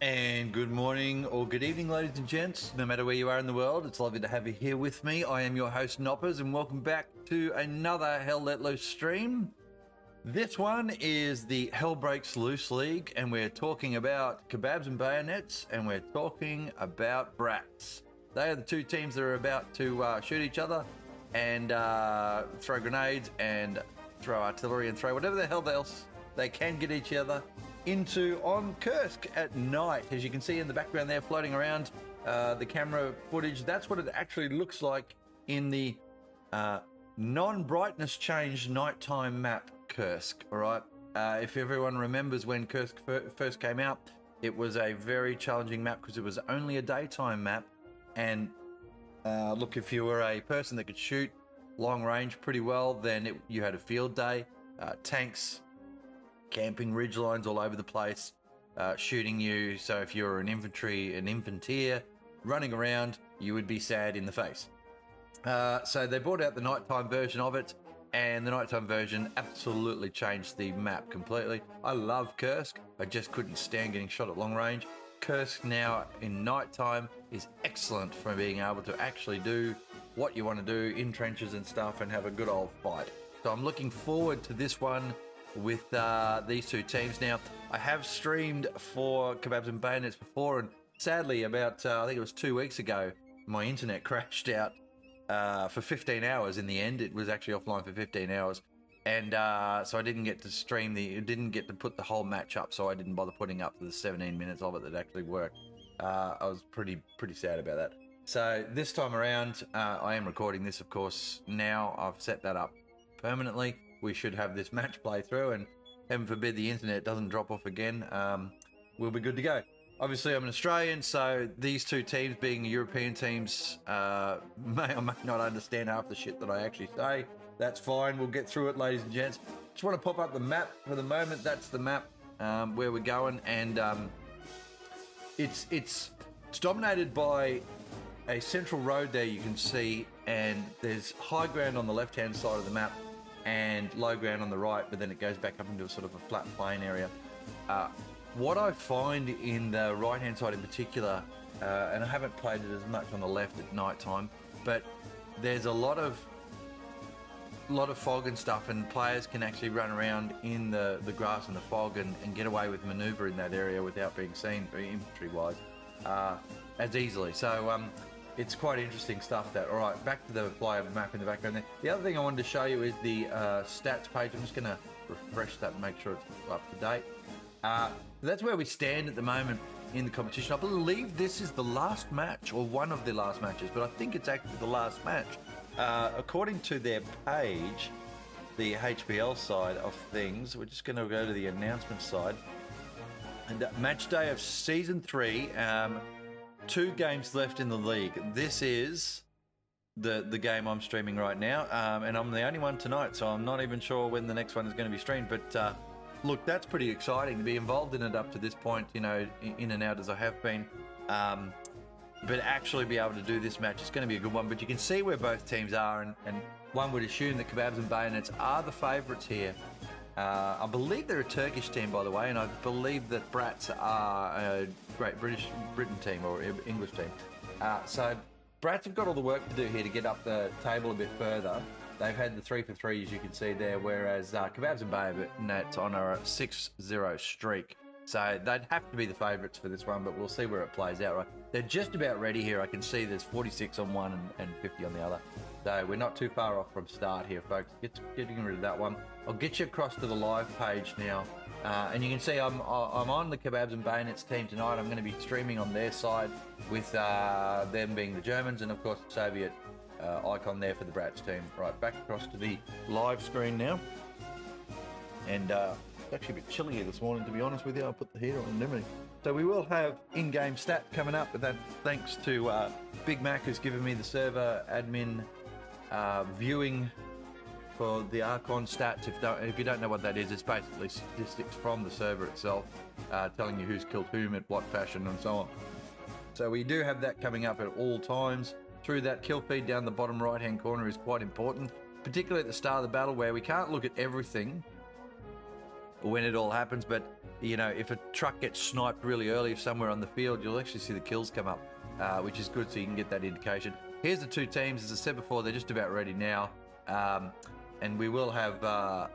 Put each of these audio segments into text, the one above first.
And good morning or good evening, ladies and gents, no matter where you are in the world. It's lovely to have you here with me. I am your host, Noppers, and welcome back to another Hell Let Loose stream. This one is the Hell Breaks Loose League, and we're talking about Kebabs and Bayonets, and we're talking about Bratz. They are the two teams that are about to shoot each other and throw grenades and throw artillery and throw whatever the hell else they can get each other into on Kursk at night. As you can see in the background there floating around the camera footage, that's what it actually looks like in the non-brightness changed nighttime map Kursk. All right, if everyone remembers when Kursk first came out, it was a very challenging map because it was only a daytime map, and look, if you were a person that could shoot long range pretty well, then you had a field day. Tanks camping ridge lines all over the place, shooting you. So if you're an infanteer running around, you would be sad in the face. So they brought out the nighttime version of it, and the nighttime version absolutely changed the map completely. I love Kursk. I just couldn't stand getting shot at long range. Kursk now in nighttime is excellent for being able to actually do what you want to do in trenches and stuff and have a good old fight. So I'm looking forward to this one with these two teams. Now, I have streamed for Kebabs and Bayonets before, and sadly about, I think it was 2 weeks ago, my internet crashed out for 15 hours in the end. It was actually offline for 15 hours. And so I didn't get to stream didn't get to put the whole match up, so I didn't bother putting up the 17 minutes of it that actually worked. I was pretty sad about that. So this time around, I am recording this, of course. Now I've set that up permanently. We should have this match play through, and heaven forbid the internet doesn't drop off again. We'll be good to go. Obviously, I'm an Australian, so these two teams, being European teams, may or may not understand half the shit that I actually say. That's fine. We'll get through it, ladies and gents. Just want to pop up the map for the moment. That's the map where we're going, and it's dominated by a central road there, you can see, and there's high ground on the left-hand side of the map, and low ground on the right, but then it goes back up into a sort of a flat plain area. What I find in the right-hand side in particular, and I haven't played it as much on the left at night time, but there's a lot of fog and stuff, and players can actually run around in the grass and the fog and get away with maneuver in that area without being seen, infantry-wise, as easily. So it's quite interesting stuff. That all right, back to the player map in the background there. The other thing I wanted to show you is the stats page. I'm just going to refresh that and make sure it's up to date. That's where we stand at the moment in the competition. I believe this is the last match, or one of the last matches, but I think it's actually the last match. According to their page, the HPL side of things, we're just going to go to the announcement side. And match day of season 3, 2 games left in the league. This is the game I'm streaming right now, and I'm the only one tonight, so I'm not even sure when the next one is going to be streamed. But look, that's pretty exciting to be involved in it up to this point, you know, in and out as I have been. But actually be able to do this match, it's going to be a good one. But you can see where both teams are, and one would assume that Kebabs and Bayonets are the favourites here. I believe they're a Turkish team, by the way, and I believe that Bratz are a Great Britain team, or English team. So Bratz have got all the work to do here to get up the table a bit further. They've had the 3 for 3, as you can see there, whereas Kebabs and Bayonets on a 6-0 streak. So they'd have to be the favourites for this one, but we'll see where it plays out. Right, they're just about ready here. I can see there's 46 on one and 50 on the other. So we're not too far off from start here, folks. Getting rid of that one. I'll get you across to the live page now, and you can see I'm on the Kebabs and Bayonets team tonight. I'm going to be streaming on their side with them being the Germans, and of course the Soviet icon there for the Bratz team. Right, back across to the live screen now, and it's actually a bit chilly here this morning, to be honest with you. I'll put the heater on and everything. So we will have in-game stats coming up, but that thanks to Big Mac, who's given me the server admin viewing for the Archon stats. If you don't know what that is, it's basically statistics from the server itself, telling you who's killed whom at what fashion and so on. So we do have that coming up at all times. Through that kill feed down the bottom right-hand corner is quite important, particularly at the start of the battle, where we can't look at everything when it all happens, but you know, if a truck gets sniped really early somewhere on the field, you'll actually see the kills come up, which is good, so you can get that indication. Here's the 2 teams. As I said before, they're just about ready now, and we will have a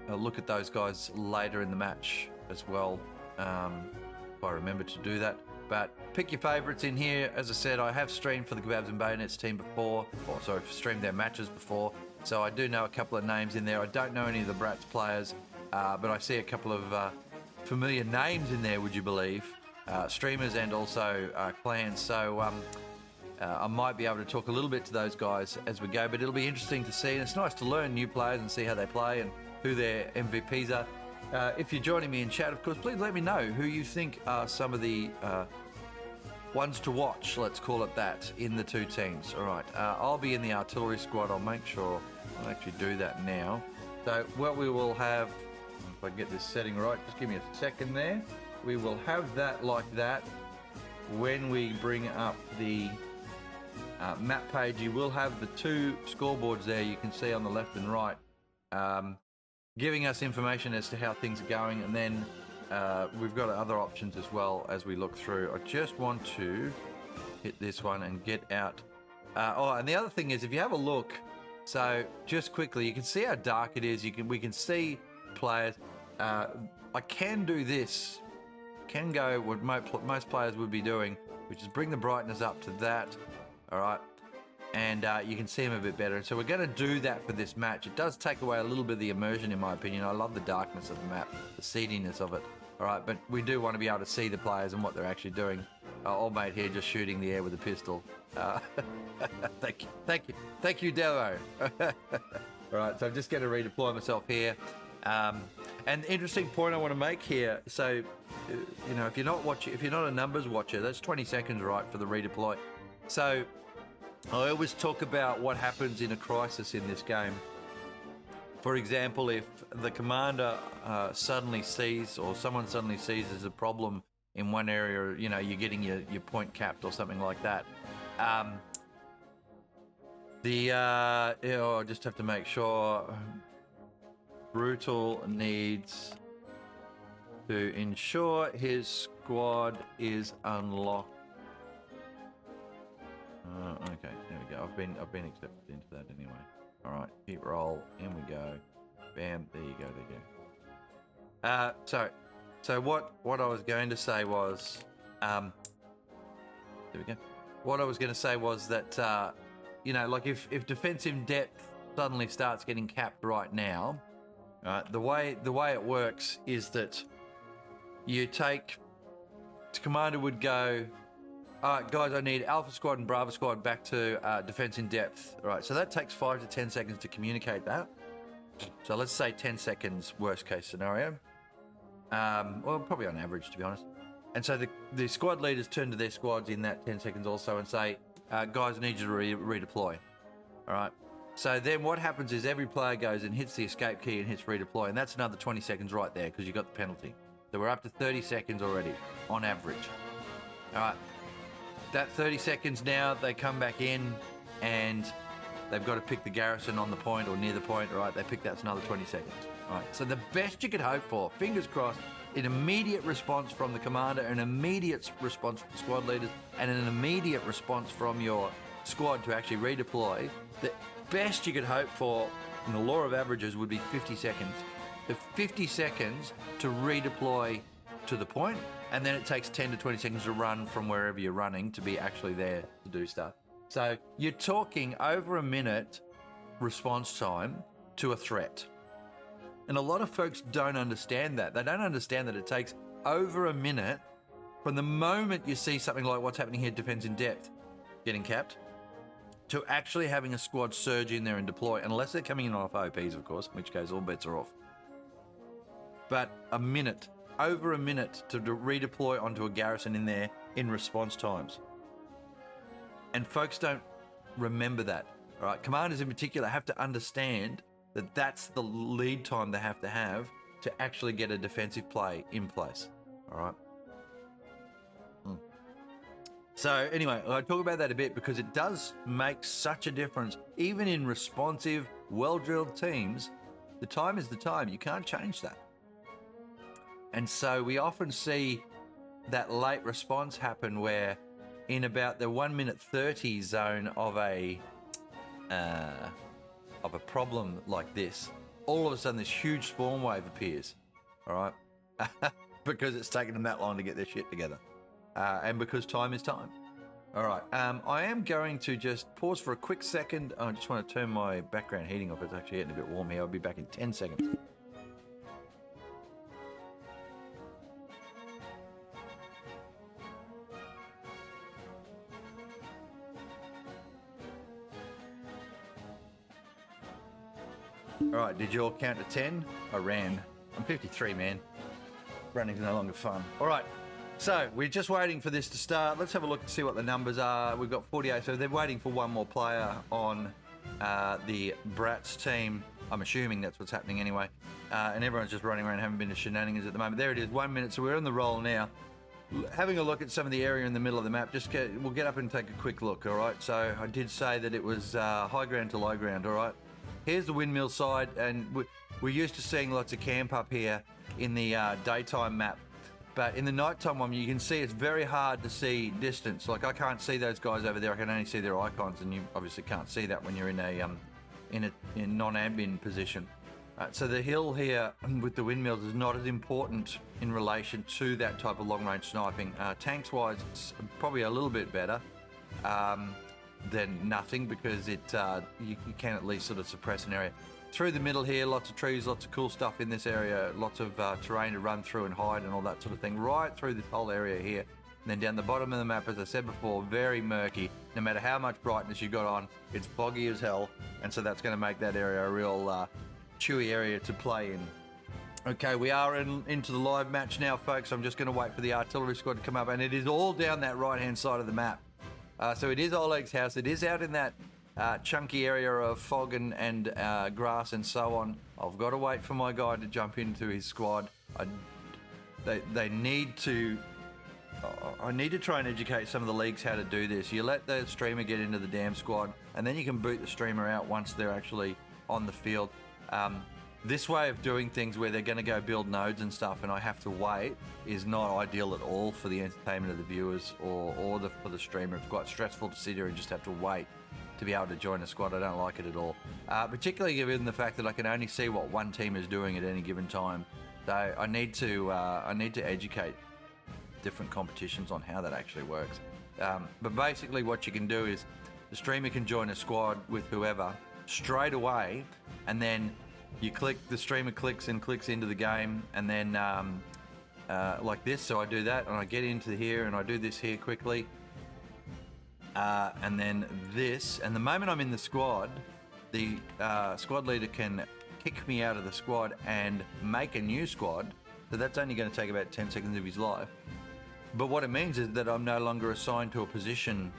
look at those guys later in the match as well, if I remember to do that. But pick your favourites in here. As I said, I have streamed for the Kebabs and Bayonets team before, or sorry, streamed their matches before, so I do know a couple of names in there. I don't know any of the Bratz players, but I see a couple of familiar names in there, would you believe? Streamers and also clans. So I might be able to talk a little bit to those guys as we go, but it'll be interesting to see. And it's nice to learn new players and see how they play and who their MVPs are. If you're joining me in chat, of course, please let me know who you think are some of the ones to watch, let's call it that, in the 2 teams. All right, I'll be in the artillery squad. I'll make sure I'll actually do that now. So what we will have, if I get this setting right, just give me a second there. We will have that like that. When we bring up the map page, you will have the 2 scoreboards there you can see on the left and right, giving us information as to how things are going, and then we've got other options as well as we look through. I just want to hit this one and get out. Oh, and the other thing is, if you have a look, so just quickly, you can see how dark it is. We can see players. I can do this. Can go what most players would be doing, which is bring the brightness up to that. All right, and you can see them a bit better. So we're going to do that for this match. It does take away a little bit of the immersion, in my opinion. I love the darkness of the map, the seediness of it. All right, but we do want to be able to see the players and what they're actually doing. Old mate here just shooting the air with a pistol. Thank you, Devo. All right, so I'm just going to redeploy myself here. And the interesting point I want to make here, so you know, if you're not a numbers watcher, that's 20 seconds, right, for the redeploy. So I always talk about what happens in a crisis in this game. For example, if the commander suddenly sees, or someone suddenly sees there's a problem in one area, you know, you're getting your point capped or something like that. I just have to make sure Brutal needs to ensure his squad is unlocked. Okay, there we go. I've been accepted into that anyway. All right, hit roll. In we go. Bam. There you go. There you go. So what I was going to say was, there we go. What I was going to say was that, you know, like if defensive depth suddenly starts getting capped right now, the way it works is that you take, the commander would go, all right, guys, I need Alpha Squad and Bravo Squad back to defense in depth. All right, so that takes 5 to 10 seconds to communicate that. So let's say 10 seconds, worst case scenario. Well, probably on average, to be honest. And so the squad leaders turn to their squads in that 10 seconds also and say, guys, I need you to redeploy. All right. So then what happens is every player goes and hits the escape key and hits redeploy. And that's another 20 seconds right there because you got the penalty. So we're up to 30 seconds already on average. All right. That 30 seconds now, they come back in and they've got to pick the garrison on the point or near the point. All right. They pick that's another 20 seconds. All right. So the best you could hope for, fingers crossed, an immediate response from the commander, an immediate response from the squad leaders, and an immediate response from your squad to actually redeploy. The best you could hope for in the law of averages would be 50 seconds. The 50 seconds to redeploy to the point, and then it takes 10 to 20 seconds to run from wherever you're running to be actually there to do stuff. So you're talking over a minute response time to a threat. And a lot of folks don't understand that. They don't understand that it takes over a minute from the moment you see something like what's happening here, defense in depth, getting capped, to actually having a squad surge in there and deploy, unless they're coming in off OPs, of course, in which case all bets are off. But a minute, over a minute to redeploy onto a garrison in there in response times. And folks don't remember that, all right? Commanders in particular have to understand that that's the lead time they have to actually get a defensive play in place, all right? So anyway, I talk about that a bit because it does make such a difference. Even in responsive, well-drilled teams, the time is the time. You can't change that. And so we often see that late response happen where in about the 1 minute 30 zone of a problem like this, all of a sudden this huge spawn wave appears, all right? Because it's taken them that long to get their shit together. And because time is time. All right, I am going to just pause for a quick second. I just want to turn my background heating off. It's actually getting a bit warm here. I'll be back in 10 seconds. All right, did you all count to 10? I ran. I'm 53, man. Running's no longer fun. All right, so we're just waiting for this to start. Let's have a look and see what the numbers are. We've got 48, so they're waiting for one more player on the Bratz team. I'm assuming that's what's happening anyway. And everyone's just running around, haven't been to shenanigans at the moment. There it is, 1 minute, so we're on the roll now. Having a look at some of the area in the middle of the map, we'll get up and take a quick look, all right? So I did say that it was high ground to low ground, all right? Here's the windmill side, and we're used to seeing lots of camp up here in the daytime map. But in the nighttime one, you can see it's very hard to see distance. Like I can't see those guys over there. I can only see their icons, and you obviously can't see that when you're in a non-ambient position. So the hill here with the windmills is not as important in relation to that type of long-range sniping. Tanks-wise, it's probably a little bit better than nothing because you can at least sort of suppress an area. Through the middle here, lots of trees, lots of cool stuff in this area, lots of terrain to run through and hide and all that sort of thing, right through this whole area here. And then down the bottom of the map, as I said before, very murky. No matter how much brightness you got on, it's foggy as hell. And so that's going to make that area a real chewy area to play in. Okay, we are into the live match now, folks. I'm just going to wait for the artillery squad to come up, and it is all down that right-hand side of the map. So it is Oleg's house. It is out in that chunky area of fog and grass and so on. I've got to wait for my guy to jump into his squad. They need to... I need to try and educate some of the leagues how to do this. You let the streamer get into the damn squad, and then you can boot the streamer out once they're actually on the field. This way of doing things where they're going to go build nodes and stuff and I have to wait is not ideal at all for the entertainment of the viewers or for the streamer. It's quite stressful to sit here and just have to wait to be able to join a squad. I don't like it at all. Particularly given the fact that I can only see what one team is doing at any given time. So I need to educate different competitions on how that actually works. But basically what you can do is the streamer can join a squad with whoever straight away, and then the streamer clicks into the game, and then like this. So I do that and I get into here and I do this here quickly. And then this, and the moment I'm in the squad, the squad leader can kick me out of the squad and make a new squad. So that's only going to take about 10 seconds of his life. But what it means is that I'm no longer assigned to a position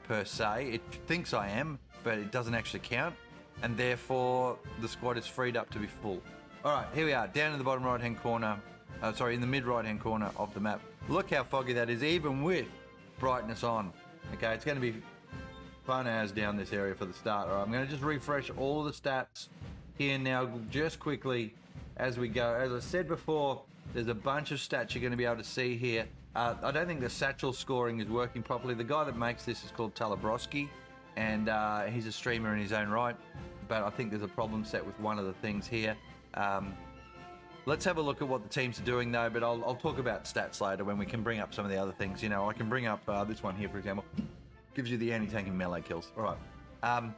per se. It thinks I am, but it doesn't actually count. And therefore, the squad is freed up to be full. All right, here we are, down in the bottom right-hand corner. In the mid right-hand corner of the map. Look how foggy that is, even with brightness on. Okay, it's going to be fun as down this area for the start. All right, I'm going to just refresh all the stats here now just quickly as we go. As I said before, there's a bunch of stats you're going to be able to see here. I don't think the satchel scoring is working properly. The guy that makes this is called Talabrowski, and he's a streamer in his own right, but I think there's a problem set with one of the things here. Let's have a look at what the teams are doing though, but I'll talk about stats later when we can bring up some of the other things. You know, I can bring up this one here, for example. Gives you the anti-tank and melee kills. All right.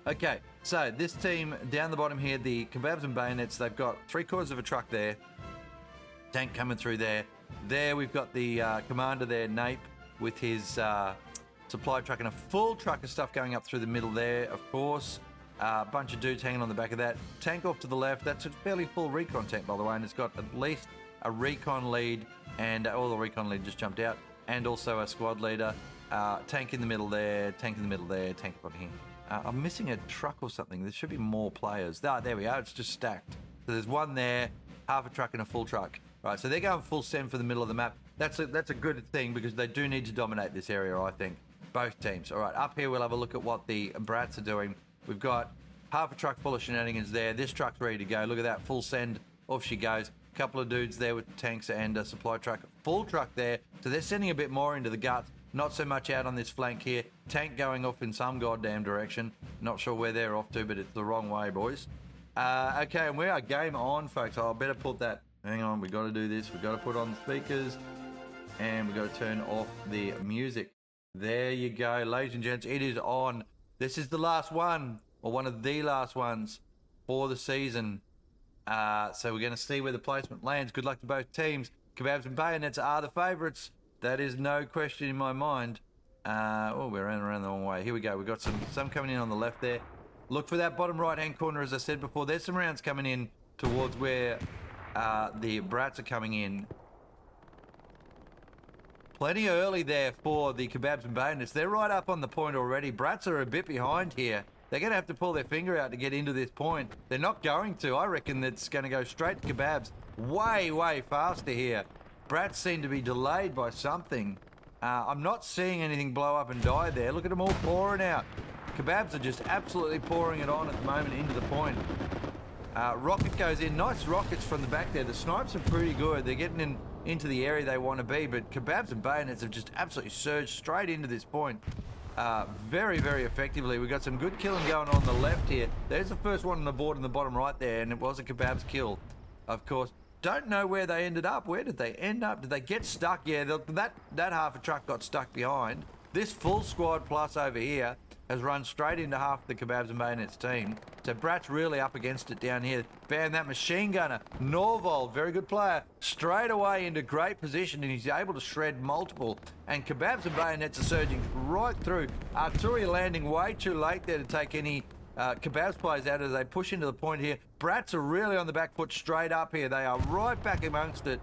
Okay, so this team down the bottom here, the Kebabs and Bayonets, they've got 3/4 of a truck there. Tank coming through there. There we've got the commander there, Nape, with his supply truck and a full truck of stuff going up through the middle there, of course. A bunch of dudes hanging on the back of that. Tank off to the left. That's a fairly full recon tank, by the way, and it's got at least a recon lead, and all the recon lead just jumped out, and also a squad leader. Tank in the middle there, tank in the middle there, tank up here. I'm missing a truck or something. There should be more players. There we are. It's just stacked. So there's one there, half a truck and a full truck. Right, so they're going full send for the middle of the map. That's a good thing because they do need to dominate this area, I think. Both teams. All right, up here we'll have a look at what the Bratz are doing. We've got half a truck full of shenanigans there. This truck's ready to go. Look at that, full send. Off she goes. A couple of dudes there with tanks and a supply truck. Full truck there. So they're sending a bit more into the guts. Not so much out on this flank here. Tank going off in some goddamn direction. Not sure where they're off to, but it's the wrong way, boys. Okay, and we are game on, folks. I better put that... Hang on, we got to do this. We got to put on the speakers. And we got to turn off the music. There you go, ladies and gents. It is on. This is the last one, or one of the last ones for the season. So we're going to see where the placement lands. Good luck to both teams. Kebabs and Bayonets are the favourites. That is no question in my mind. Oh, we're around the wrong way. Here we go. We've got some coming in on the left there. Look for that bottom right-hand corner, as I said before. There's some rounds coming in towards where the Bratz are coming in. Plenty early there for the Kebabs and Bayonets. They're right up on the point already. Bratz are a bit behind here. They're going to have to pull their finger out to get into this point. They're not going to. I reckon that's going to go straight to Kebabs. Way, way faster here. Bratz seem to be delayed by something. I'm not seeing anything blow up and die there. Look at them all pouring out. Kebabs are just absolutely pouring it on at the moment into the point. Rocket goes in. Nice rockets from the back there. The snipes are pretty good. They're getting into the area they want to be, but Kebabs and Bayonets have just absolutely surged straight into this point. Very, very effectively. We've got some good killing going on the left here. There's the first one on the board in the bottom right there, and it was a Kebabs kill, of course. Don't know where they ended up. Where did they end up? Did they get stuck? Yeah, that half a truck got stuck behind. This full squad plus over here has run straight into half the Kebabs and Bayonets team. So Bratz really up against it down here. Bam, that machine gunner. Norvold, very good player. Straight away into great position, and he's able to shred multiple. And Kebabs and Bayonets are surging right through. Artillery landing way too late there to take any Kebabs players out as they push into the point here. Bratz are really on the back foot straight up here. They are right back amongst it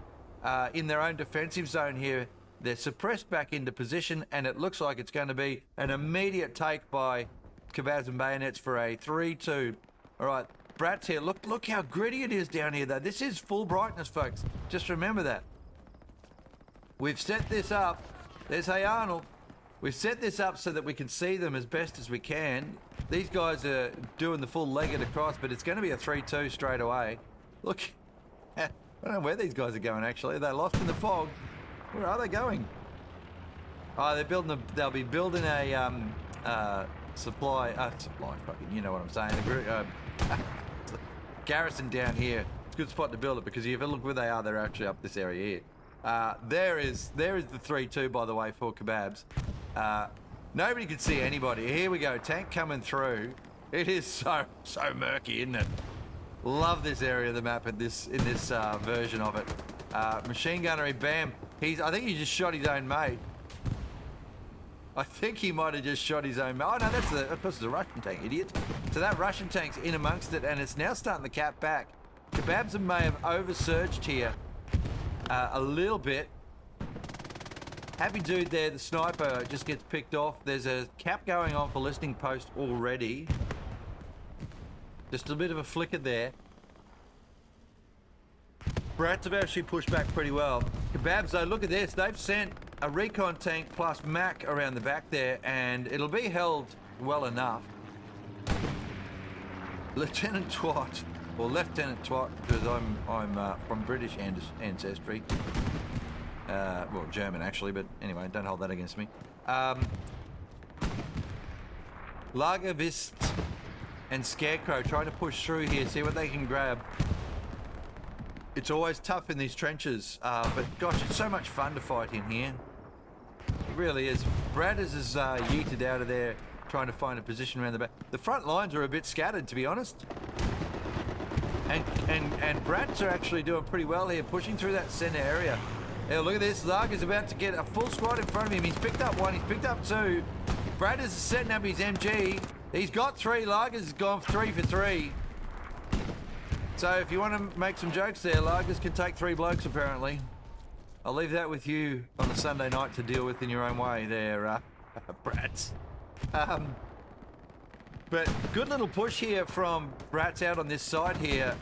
in their own defensive zone here. They're suppressed back into position, and it looks like it's going to be an immediate take by Kebabs and Bayonets for a 3-2. All right, Bratz here. Look how gritty it is down here, though. This is full brightness, folks. Just remember that. We've set this up. There's Hey Arnold. We've set this up so that we can see them as best as we can. These guys are doing the full legged across, but it's going to be a 3-2 straight away. Look, I don't know where these guys are going, actually. They're lost in the fog. Where are they going? Oh, they'll be building a supply, fucking, you know what I'm saying. Garrison down here. It's a good spot to build it because if you look where they are, they're actually up this area here. There is the 3-2, by the way, for Kebabs. Nobody can see anybody. Here we go, tank coming through. It is so murky, isn't it? Love this area of the map in this version of it. Machine gunnery, bam. I think he just shot his own mate. I think he might have just shot his own mate. Oh no, of course it's a Russian tank, idiot. So that Russian tank's in amongst it, and it's now starting to cap back. Kebabs may have oversurged here a little bit. Happy dude there, the sniper just gets picked off. There's a cap going on for listening post already. Just a bit of a flicker there. Bratz have actually pushed back pretty well. Kebabs though, look at this. They've sent a recon tank plus Mac around the back there, and it'll be held well enough. Lieutenant Twat, or Lieutenant Twat, because I'm from British ancestry. Well, German actually, but anyway, don't hold that against me. Lagervist and Scarecrow trying to push through here, see what they can grab. It's always tough in these trenches, but gosh, it's so much fun to fight in here. It really is. Brad is yeeted out of there, trying to find a position around the back. The front lines are a bit scattered, to be honest. And Bratz are actually doing pretty well here, pushing through that center area. Yeah, look at this. Lager's about to get a full squad in front of him. He's picked up one. He's picked up two. Brad is setting up his MG. He's got three. Lager's gone 3 for 3. So if you want to make some jokes there, Lagers can take 3 blokes apparently. I'll leave that with you on a Sunday night to deal with in your own way there, Bratz. But good little push here from Bratz out on this side here.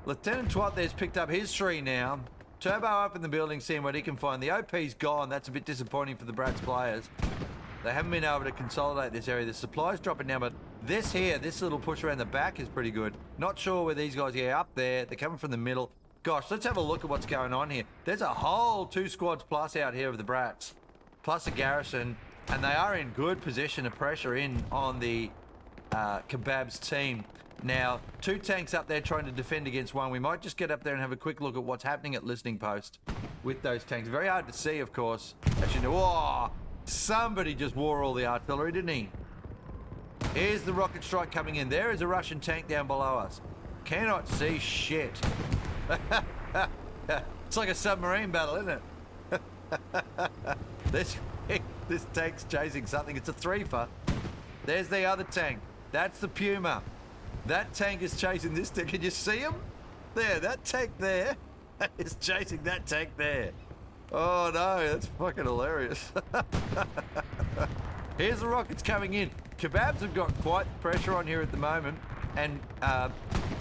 Lieutenant Twat there's picked up his 3 now. Turbo up in the building, seeing what he can find. The OP's gone. That's a bit disappointing for the Bratz players. They haven't been able to consolidate this area. The supply's dropping down, but this little push around the back is pretty good. Not sure where these guys are. Up there. They're coming from the middle. Gosh, let's have a look at what's going on here. There's a whole 2 squads plus out here of the Bratz, plus a garrison, and they are in good position to pressure in on the Kebabs team. Now, 2 tanks up there trying to defend against 1. We might just get up there and have a quick look at what's happening at listening post with those tanks. Very hard to see, of course. Actually, whoa, somebody just wore all the artillery, didn't he? Here's the rocket strike coming in. There is a Russian tank down below us. Cannot see shit. It's like a submarine battle, isn't it? This tank's chasing something. It's a 3-fer. There's the other tank. That's the Puma. That tank is chasing this tank. Can you see him? There, that tank there is chasing that tank there. Oh no, that's fucking hilarious. Here's the rockets coming in. Kebabs have got quite the pressure on here at the moment, and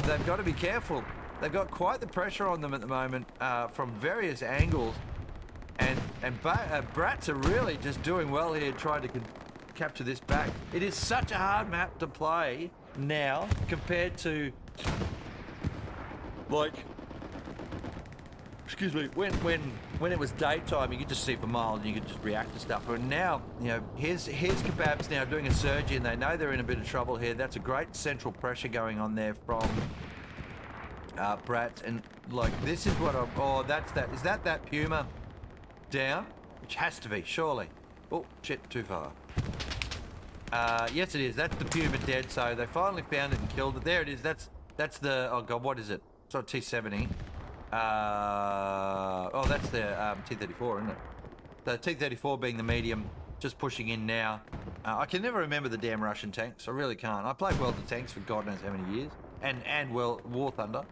they've got to be careful. They've got quite the pressure on them at the moment from various angles, and Bratz are really just doing well here, trying to capture this back. It is such a hard map to play now compared to, like, excuse me, when it was daytime, you could just see for miles and you could just react to stuff. But now, you know, here's Kebabs now doing a surge in. They know they're in a bit of trouble here. That's a great central pressure going on there from Bratz, and like this is what is that Puma down? Which has to be, surely. Oh shit, too far. Yes it is. That's the Puma dead. So they finally found it and killed it. There it is. That's the, oh god, what is it? It's not T-70. Oh, that's the T-34, isn't it? The T-34 being the medium, just pushing in now. I can never remember the damn Russian tanks. I really can't. I played World of Tanks for God knows how many years, and War Thunder.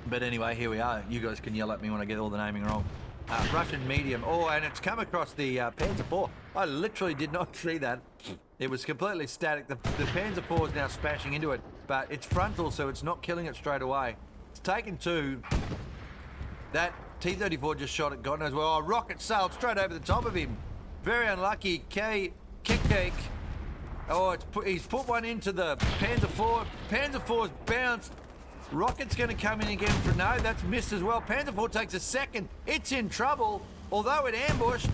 But anyway, here we are. You guys can yell at me when I get all the naming wrong. Russian medium. Oh, and it's come across the Panzer IV. I literally did not see that. It was completely static. The Panzer IV is now smashing into it, but it's frontal, so it's not killing it straight away. It's taken 2. That T-34 just shot it, God knows where. Oh, rocket sailed straight over the top of him. Very unlucky. Kick cake. Oh, he's put one into the Panzer IV. Panzer IV's bounced. Rocket's going to come in again for no. That's missed as well. Panzer IV takes a second. It's in trouble. Although it ambushed,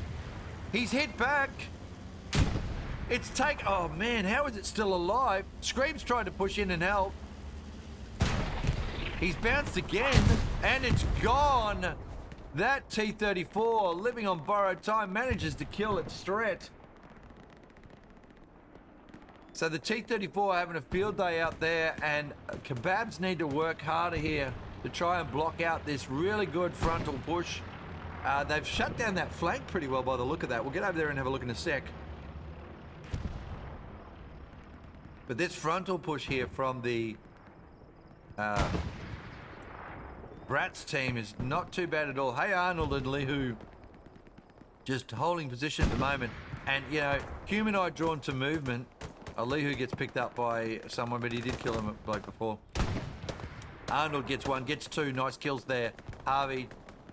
he's hit back. Oh man, how is it still alive? Scream's trying to push in and help. He's bounced again, and it's gone. That T-34, living on borrowed time, manages to kill its threat. So the T-34 are having a field day out there, and Kebabs need to work harder here to try and block out this really good frontal push. They've shut down that flank pretty well by the look of that. We'll get over there and have a look in a sec. But this frontal push here from the Bratz team is not too bad at all. Hey, Arnold and Lihu just holding position at the moment. And, you know, humanoid drawn to movement. Lihu gets picked up by someone, but he did kill him bloke before. Arnold gets one, gets two. Nice kills there.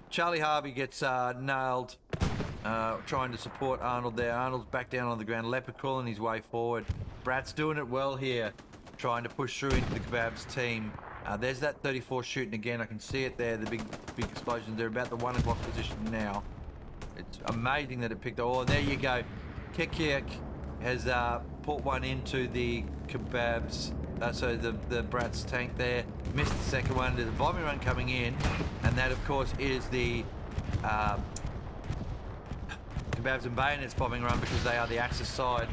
Charlie Harvey gets nailed. Trying to support Arnold there. Arnold's back down on the ground. Leopard crawling his way forward. Bratz doing it well here. Trying to push through into the Kebabs team. There's that 34 shooting again. I can see it there. The big explosions. They're about the 1 o'clock position now. It's amazing that it picked up. Oh, there you go. Kick has put one into the Kebabs. So the Bratz tank there. Missed the second one. There's a bombing run coming in. And that, of course, is the Kebabs and Bayonets bombing run because they are the Axis side.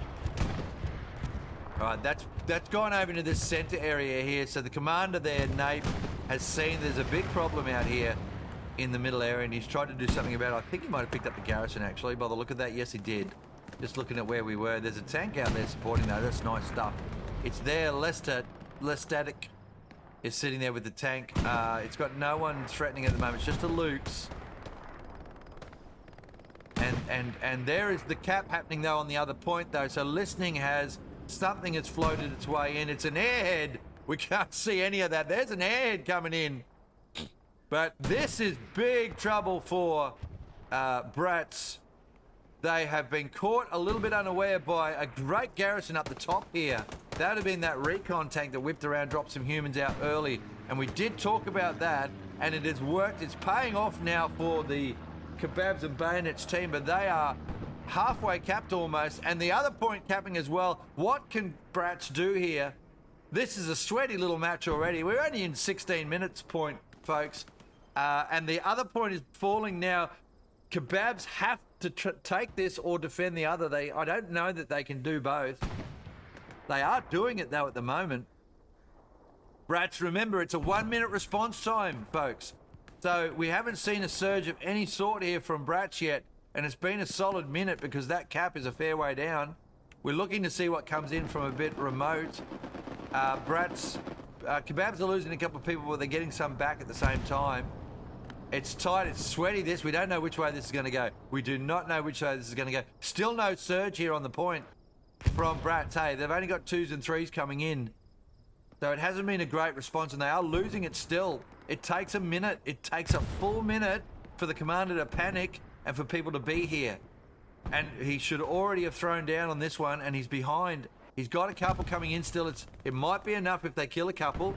All right, that's gone over into this center area here. So the commander there, Nape, has seen there's a big problem out here in the middle area, and he's tried to do something about it. I think he might have picked up the garrison, actually. By the look of that, yes, he did. Just looking at where we were. There's a tank out there supporting that. That's nice stuff. It's there. Less static is sitting there with the tank. It's got no one threatening at the moment. It's just a Luke's. And there is the cap happening, though, on the other point, though. So listening has something that's floated its way in. It's an airhead. We can't see any of that. There's an airhead coming in. But this is big trouble for Bratz. They have been caught a little bit unaware by a great garrison up the top here. That would have been that recon tank that whipped around, dropped some humans out early. And we did talk about that, and it has worked. It's paying off now for the Kebabs and Bayonets team, but they are halfway capped almost, and the other point capping as well. What can Bratz do here? This is a sweaty little match already. We're only in 16 minutes point, folks. And the other point is falling now. Kebabs have to take this or defend the other. I don't know that they can do both. They are doing it, though, at the moment. Bratz, remember, it's a 1 minute response time, folks. So we haven't seen a surge of any sort here from Bratz yet. And it's been a solid minute because that cap is a fair way down. We're looking to see what comes in from a bit remote. Bratz, Kebabs are losing a couple of people, but they're getting some back at the same time. It's tight, it's sweaty this. We don't know which way this is going to go. We do not know which way this is going to go. Still no surge here on the point from Bratz. Hey, they've only got 2s and 3s coming in. So it hasn't been a great response, and they are losing it still. It takes a minute. It takes a full minute for the commander to panic and for people to be here. And he should already have thrown down on this one, and he's behind. He's got a couple coming in still. It might be enough if they kill a couple.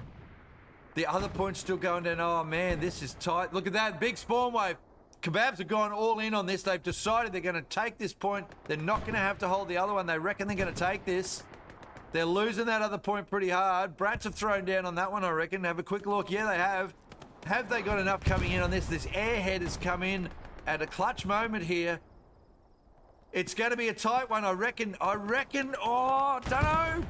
The other point's still going down. Oh, man, this is tight. Look at that big spawn wave. Kebabs have gone all in on this. They've decided they're going to take this point. They're not going to have to hold the other one. They reckon they're going to take this. They're losing that other point pretty hard. Bratz have thrown down on that one, I reckon. Have a quick look. Yeah, they have. Have they got enough coming in on this? This airhead has come in at a clutch moment here. It's going to be a tight one, I reckon. Oh, don't know.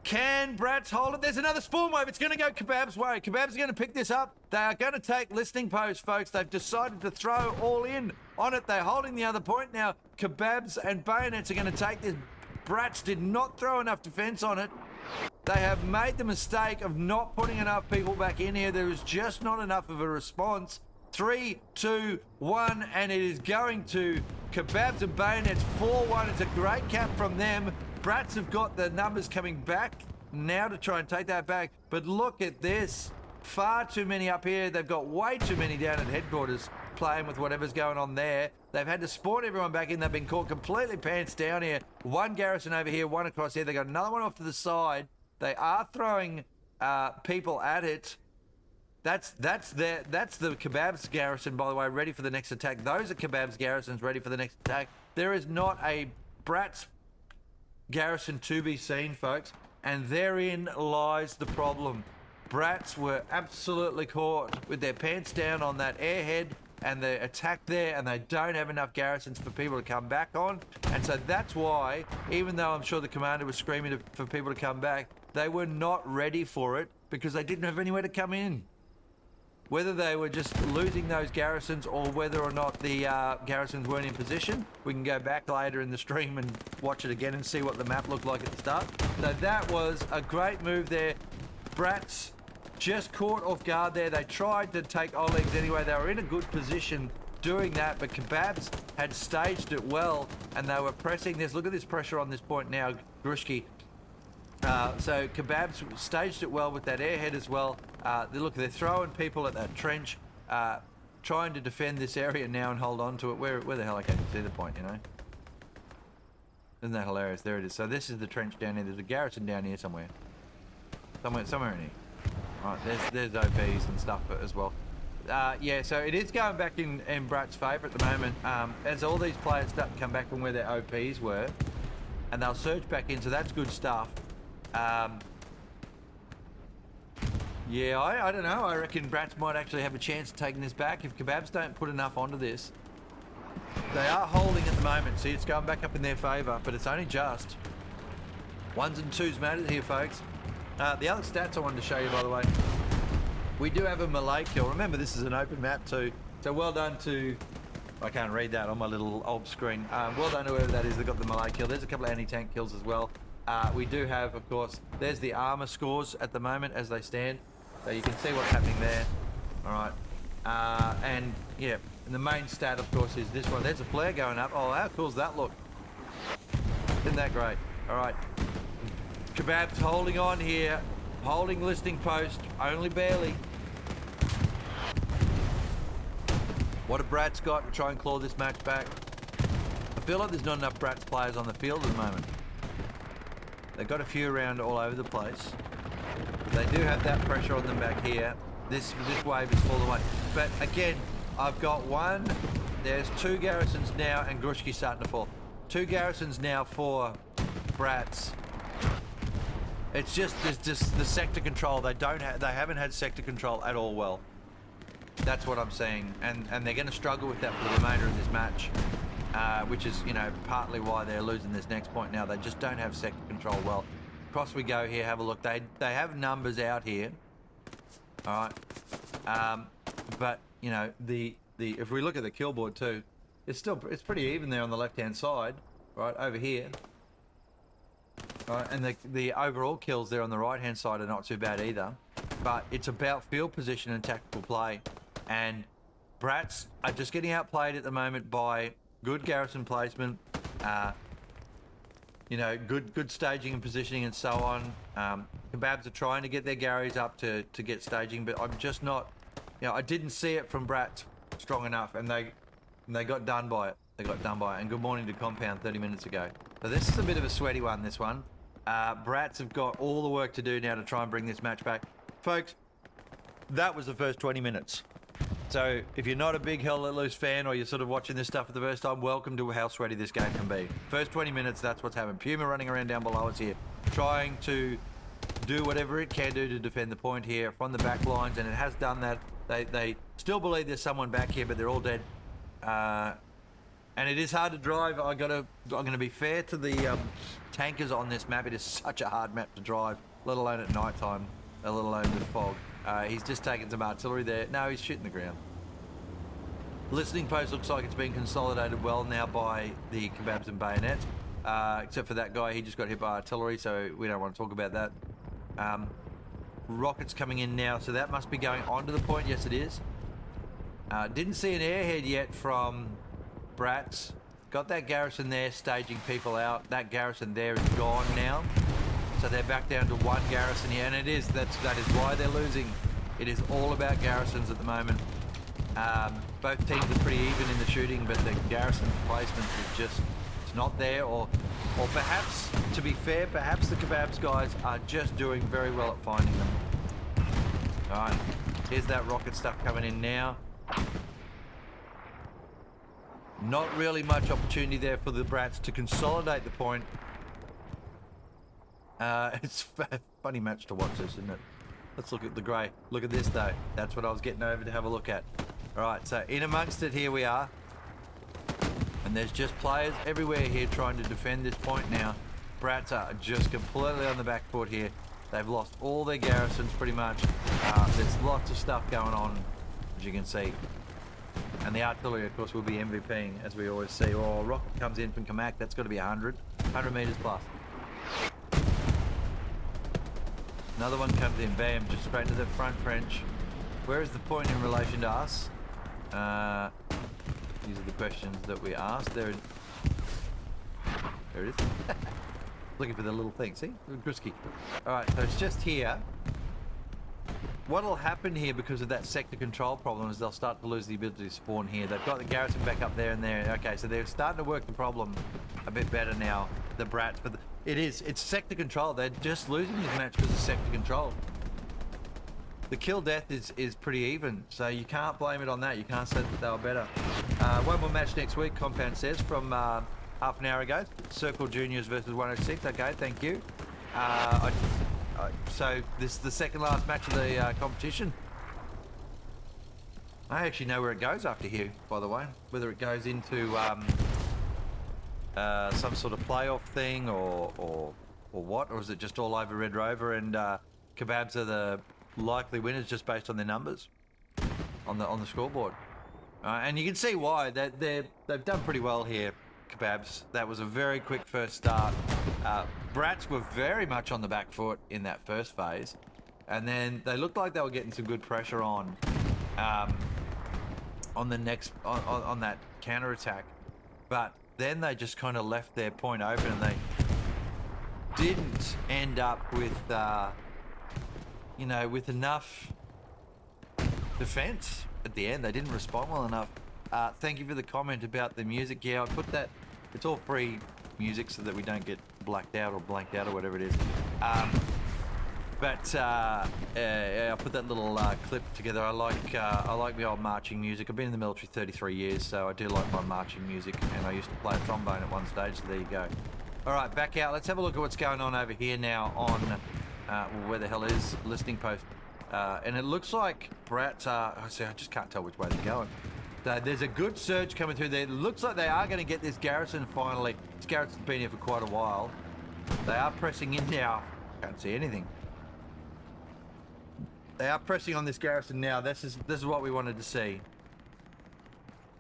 Can Bratz hold it? There's another spawn wave. It's going to go Kebabs' way. Kebabs are going to pick this up. They are going to take listening post, folks. They've decided to throw all in on it. They're holding the other point now. Kebabs and Bayonets are going to take this. Bratz did not throw enough defense on it. They have made the mistake of not putting enough people back in here. There is just not enough of a response. 3, 2, 1, and it is going to Kebabs and Bayonets 4-1. It's a great cap from them. Bratz have got the numbers coming back now to try and take that back. But look at this. far too many up here. They've got way too many down at headquarters playing with whatever's going on there. They've had to spawn everyone back in. They've been caught completely pants down here. One garrison over here, one across here. They got another one off to the side. They are throwing people at it. That's the Kebabs garrison, by the way, ready for the next attack. Those are Kebabs garrisons ready for the next attack. There is not a Bratz garrison to be seen, folks, and therein lies the problem. Bratz were absolutely caught with their pants down on that airhead and the attack there, and they don't have enough garrisons for people to come back on. And so that's why, even though I'm sure the commander was screaming for people to come back, they were not ready for it because they didn't have anywhere to come in. Whether they were just losing those garrisons or whether or not the garrisons weren't in position, we can go back later in the stream and watch it again and see what the map looked like at the start. So that was a great move there. Bratz just caught off guard there. They tried to take Oleg's anyway. They were in a good position doing that, but Kebabs had staged it well, and they were pressing this. Look at this pressure on this point now, Kursk. So Kebabs staged it well with that airhead as well. Look, they're throwing people at that trench, trying to defend this area now and hold on to it. Where the hell I can't see the point, you know? Isn't that hilarious? There it is. So this is the trench down here. There's a garrison down here somewhere. Somewhere in here. Right, there's OPs and stuff as well. Yeah, so it is going back in Bratz's favour at the moment. As all these players start to come back from where their OPs were, and they'll surge back in, so that's good stuff. Yeah, I don't know. I reckon Bratz might actually have a chance of taking this back if Kebabs don't put enough onto this. They are holding at the moment. See, it's going back up in their favour, but it's only just. Ones and twos matter here, folks. The other stats I wanted to show you, by the way. We do have a melee kill. Remember, this is an open map too. So well done to... I can't read that on my little old screen. Well done to whoever that is that got the melee kill. There's a couple of anti-tank kills as well. We do have, of course, there's the armor scores at the moment as they stand. So you can see what's happening there. All right. And yeah, and the main stat, of course, is this one. There's a flare going up. Oh, how cool does that look? Isn't that great? All right. Kebabs holding on here. Holding listing post. Only barely. What have Bratz got to try and claw this match back? I feel like there's not enough Bratz players on the field at the moment. They've got a few around all over the place. They do have that pressure on them back here. This wave is falling away. But again, I've got one. There's two garrisons now, and Kursk starting to fall. Two garrisons now for Bratz. It's just there's just the sector control. They haven't had sector control at all. Well, that's what I'm saying, and they're going to struggle with that for the remainder of this match, which is, you know, partly why they're losing this next point now. They just don't have sector control well. Across we go here. Have a look. They have numbers out here. All right, but you know the if we look at the kill board too, it's pretty even there on the left hand side, right over here. Right, and the overall kills there on the right hand side are not too bad either, but it's about field position and tactical play, and Bratz are just getting outplayed at the moment by good garrison placement, you know, good staging and positioning and so on. Kebabs are trying to get their Garys up to get staging, but I'm just not, you know, I didn't see it from Bratz strong enough, and they got done by it. They got done by it. And good morning to Compound 30 minutes ago. So this is a bit of a sweaty one, this one. Bratz have got all the work to do now to try and bring this match back. Folks, that was the first 20 minutes. So if you're not a big Hell Let Loose fan, or you're sort of watching this stuff for the first time, welcome to how sweaty this game can be. First 20 minutes, that's what's happened. Puma running around down below us here, trying to do whatever it can do to defend the point here from the back lines, and it has done that. They still believe there's someone back here, but they're all dead. And it is hard to drive. I'm gonna be fair to the tankers on this map. It is such a hard map to drive, let alone at night time, let alone with fog. He's just taking some artillery there. No, he's shooting the ground. Listening post looks like it's been consolidated well now by the Kebabs and Bayonets. Except for that guy, he just got hit by artillery, so we don't want to talk about that. Rockets coming in now, so that must be going onto the point. Yes, it is. Didn't see an airhead yet from Bratz. Got that garrison there staging people out. That garrison there is gone now. So they're back down to one garrison here, and that is why they're losing. It is all about garrisons at the moment. Both teams are pretty even in the shooting, but the garrison placement is just, it's not there, or perhaps, to be fair, perhaps the Kebabs guys are just doing very well at finding them. All right, here's that rocket stuff coming in now. Not really much opportunity there for the Bratz to consolidate the point. It's a funny match to watch this, isn't it? Let's look at the grey. Look at this though. That's what I was getting over to have a look at. All right, so in amongst it, here we are. And there's just players everywhere here trying to defend this point now. Bratz are just completely on the back foot here. They've lost all their garrisons pretty much. There's lots of stuff going on, as you can see. And the artillery, of course, will be MVPing, as we always see. Oh, rocket comes in from Kamak. That's got to be 100 meters plus. Another one comes in, bam, just straight to the front French. Where is the point in relation to us? These are the questions that we asked. There it is. Looking for the little thing, see? Kursk. Alright, so it's just here. What'll happen here because of that sector control problem is they'll start to lose the ability to spawn here. They've got the garrison back up there and there. Okay, so they're starting to work the problem a bit better now, the Bratz. But it's sector control. They're just losing this match because of sector control. The kill death is pretty even, so you can't blame it on that. You can't say that they were better. One more match next week, Compound says, from half an hour ago. Circle Juniors versus 106. Okay, thank you. So this is the second last match of the competition. I actually know where it goes after here, by the way. Whether it goes into some sort of playoff thing or what, or is it just all over Red Rover and Kebabs are the likely winners just based on their numbers on the scoreboard. And you can see why. They've done pretty well here, Kebabs. That was a very quick first start. Bratz were very much on the back foot in that first phase, and then they looked like they were getting some good pressure on the next on that counter attack, but then they just kind of left their point open, and they didn't end up with with enough defense at the end. They didn't respond well enough. Thank you for the comment about the music. Yeah, I put that. It's all free music so that we don't get blacked out or blanked out or whatever it is. I put that little clip together. I like my old marching music. I've been in the military 33 years, so I do like my marching music, and I used to play a trombone at one stage, so there you go. All right, back out. Let's have a look at what's going on over here now on where the hell is listening post. And it looks like Bratz are, I just can't tell which way they're going. There's a good surge coming through there. It looks like they are going to get this garrison finally. This garrison's been here for quite a while. They are pressing in now. Can't see anything. They are pressing on this garrison now. This is what we wanted to see.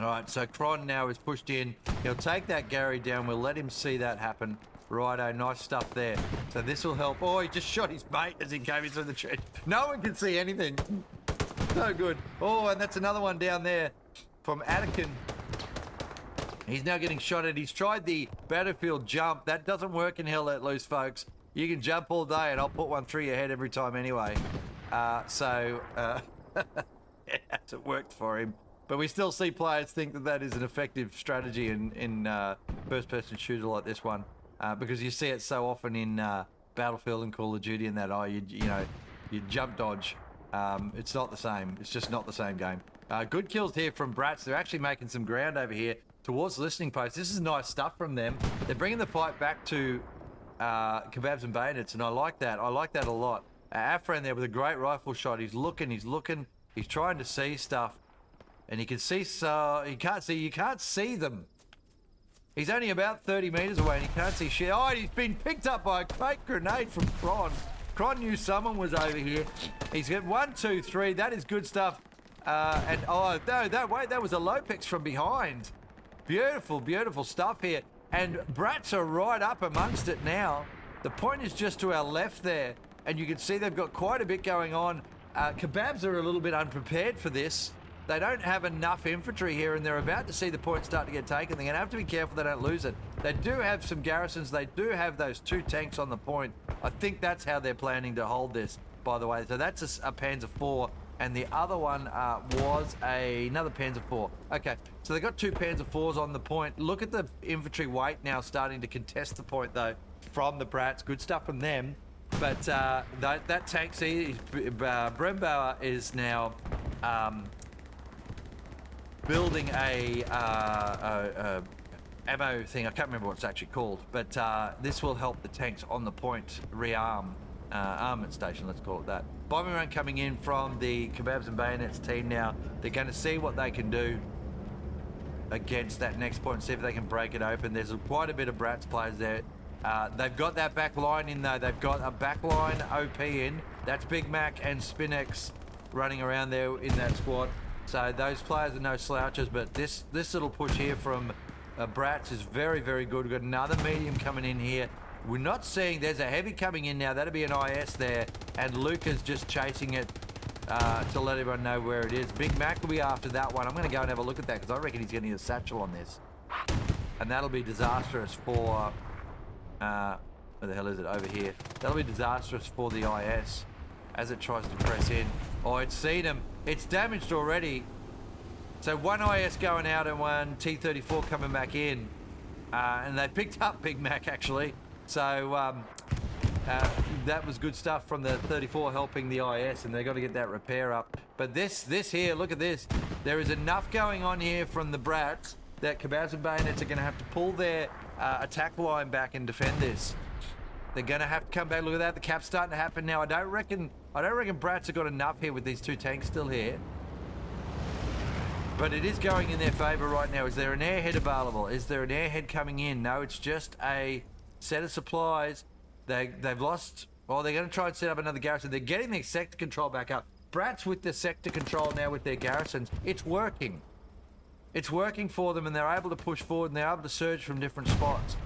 All right, so Kron now is pushed in. He'll take that Gary down. We'll let him see that happen. Righto, nice stuff there. So this will help. Oh, he just shot his mate as he came into the trench. No one can see anything. So good. Oh, and that's another one down there from Anakin. He's now getting shot at. He's tried the battlefield jump. That doesn't work in Hell Let Loose, folks. You can jump all day and I'll put one through your head every time anyway. It hasn't worked for him. But we still see players think that is an effective strategy in first-person shooter like this one. Because you see it so often in Battlefield and Call of Duty and that, you jump dodge. It's not the same. It's just not the same game. Good kills here from Bratz. They're actually making some ground over here towards the listening post. This is nice stuff from them. They're bringing the fight back to Kebabs and Bayonets, and I like that. I like that a lot. Afran there with a great rifle shot. He's looking. He's trying to see stuff, and you can see. So you can't see them. He's only about 30 meters away, and he can't see shit. Oh, he's been picked up by a fake grenade from Kron. Kron knew someone was over here. He's got 1, 2, 3. That is good stuff. And oh no, that was a Lopex from behind. Beautiful, beautiful stuff here. And Bratz are right up amongst it now. The point is just to our left there, and you can see they've got quite a bit going on. Kebabs are a little bit unprepared for this. They don't have enough infantry here, and they're about to see the point start to get taken. They're going to have to be careful they don't lose it. They do have some garrisons. They do have those 2 tanks on the point. I think that's how they're planning to hold this, by the way. So that's a Panzer IV and the other one was another Panzer IV. Okay, so they got 2 Panzer IVs on the point. Look at the infantry weight now starting to contest the point, though, from the Bratz. Good stuff from them. But that tank, see, Brembauer is now building a ammo thing. I can't remember what it's actually called, but this will help the tanks on the point rearm. Armament station, let's call it that. Bombing run coming in from the Kebabs and Bayonets team now. They're going to see what they can do against that next point, see if they can break it open. There's quite a bit of Bratz players there. They've got that back line in though. They've got a back line OP in. That's Big Mac and Spinex running around there in that squad. So those players are no slouches, but this little push here from Bratz is very, very good. We've got another medium coming in here. We're not seeing, there's a heavy coming in now. That'll be an IS there. And Luca's just chasing it to let everyone know where it is. Big Mac will be after that one. I'm going to go and have a look at that because I reckon he's getting a satchel on this. And that'll be disastrous for, where the hell is it? Over here. That'll be disastrous for the IS as it tries to press in. Oh, it's seen him. It's damaged already. So one IS going out and one T-34 coming back in. And they picked up Big Mac actually. So that was good stuff from the 34 helping the IS, and they've got to get that repair up. But this here, look at this. There is enough going on here from the Bratz that Kebabs and Bayonets are going to have to pull their attack line back and defend this. They're going to have to come back. Look at that. The cap's starting to happen now. I don't reckon Bratz have got enough here with these 2 tanks still here. But it is going in their favour right now. Is there an airhead available? Is there an airhead coming in? No, it's just a set of supplies. They've lost. Well, they're going to try and set up another garrison. They're getting their sector control back up. Bratz with the sector control now with their garrisons. It's working. It's working for them, and they're able to push forward, and they're able to surge from different spots.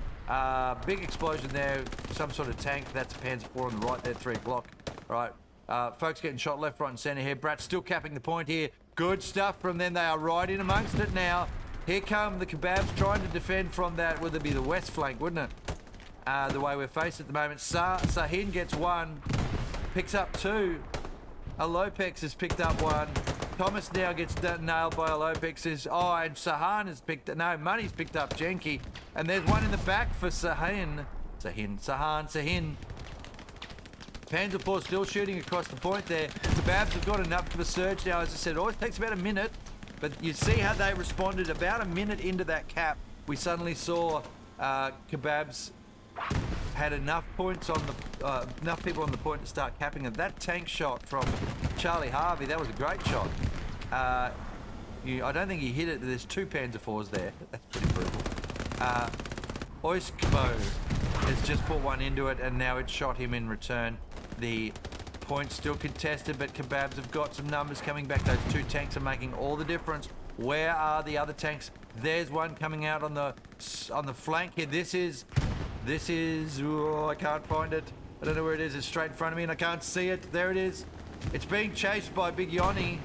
Big explosion there. Some sort of tank. That's a Panzer IV on the right there, 3 o'clock. Right. Folks getting shot left, right, and centre here. Bratz still capping the point here. Good stuff from them. They are right in amongst it now. Here come the Kebabs trying to defend from that. Would it be the west flank, wouldn't it? The way we're faced at the moment. Sahin gets 1. Picks up 2. A Lopex has picked up 1. Thomas now gets nailed by a Lopex. And Sahan has picked... No, Money's picked up Jenki. And there's one in the back for Sahin. Sahin. Panzer IV still shooting across the point there. Kebabs have got enough to a surge now. As I said, it always takes about a minute. But you see how they responded. About a minute into that cap, we suddenly saw Kebabs had enough points on the enough people on the point to start capping it. That tank shot from Charlie Harvey, that was a great shot. I don't think he hit it. There's 2 Panzer IVs there. That's pretty brutal. Oiskbo has just put one into it, and now it shot him in return. The point's still contested, but Kebabs have got some numbers coming back. Those 2 tanks are making all the difference. Where are the other tanks? There's one coming out on the flank here. This is. Oh, I can't find it. I don't know where it is. It's straight in front of me, and I can't see it. There it is. It's being chased by Big Yoni.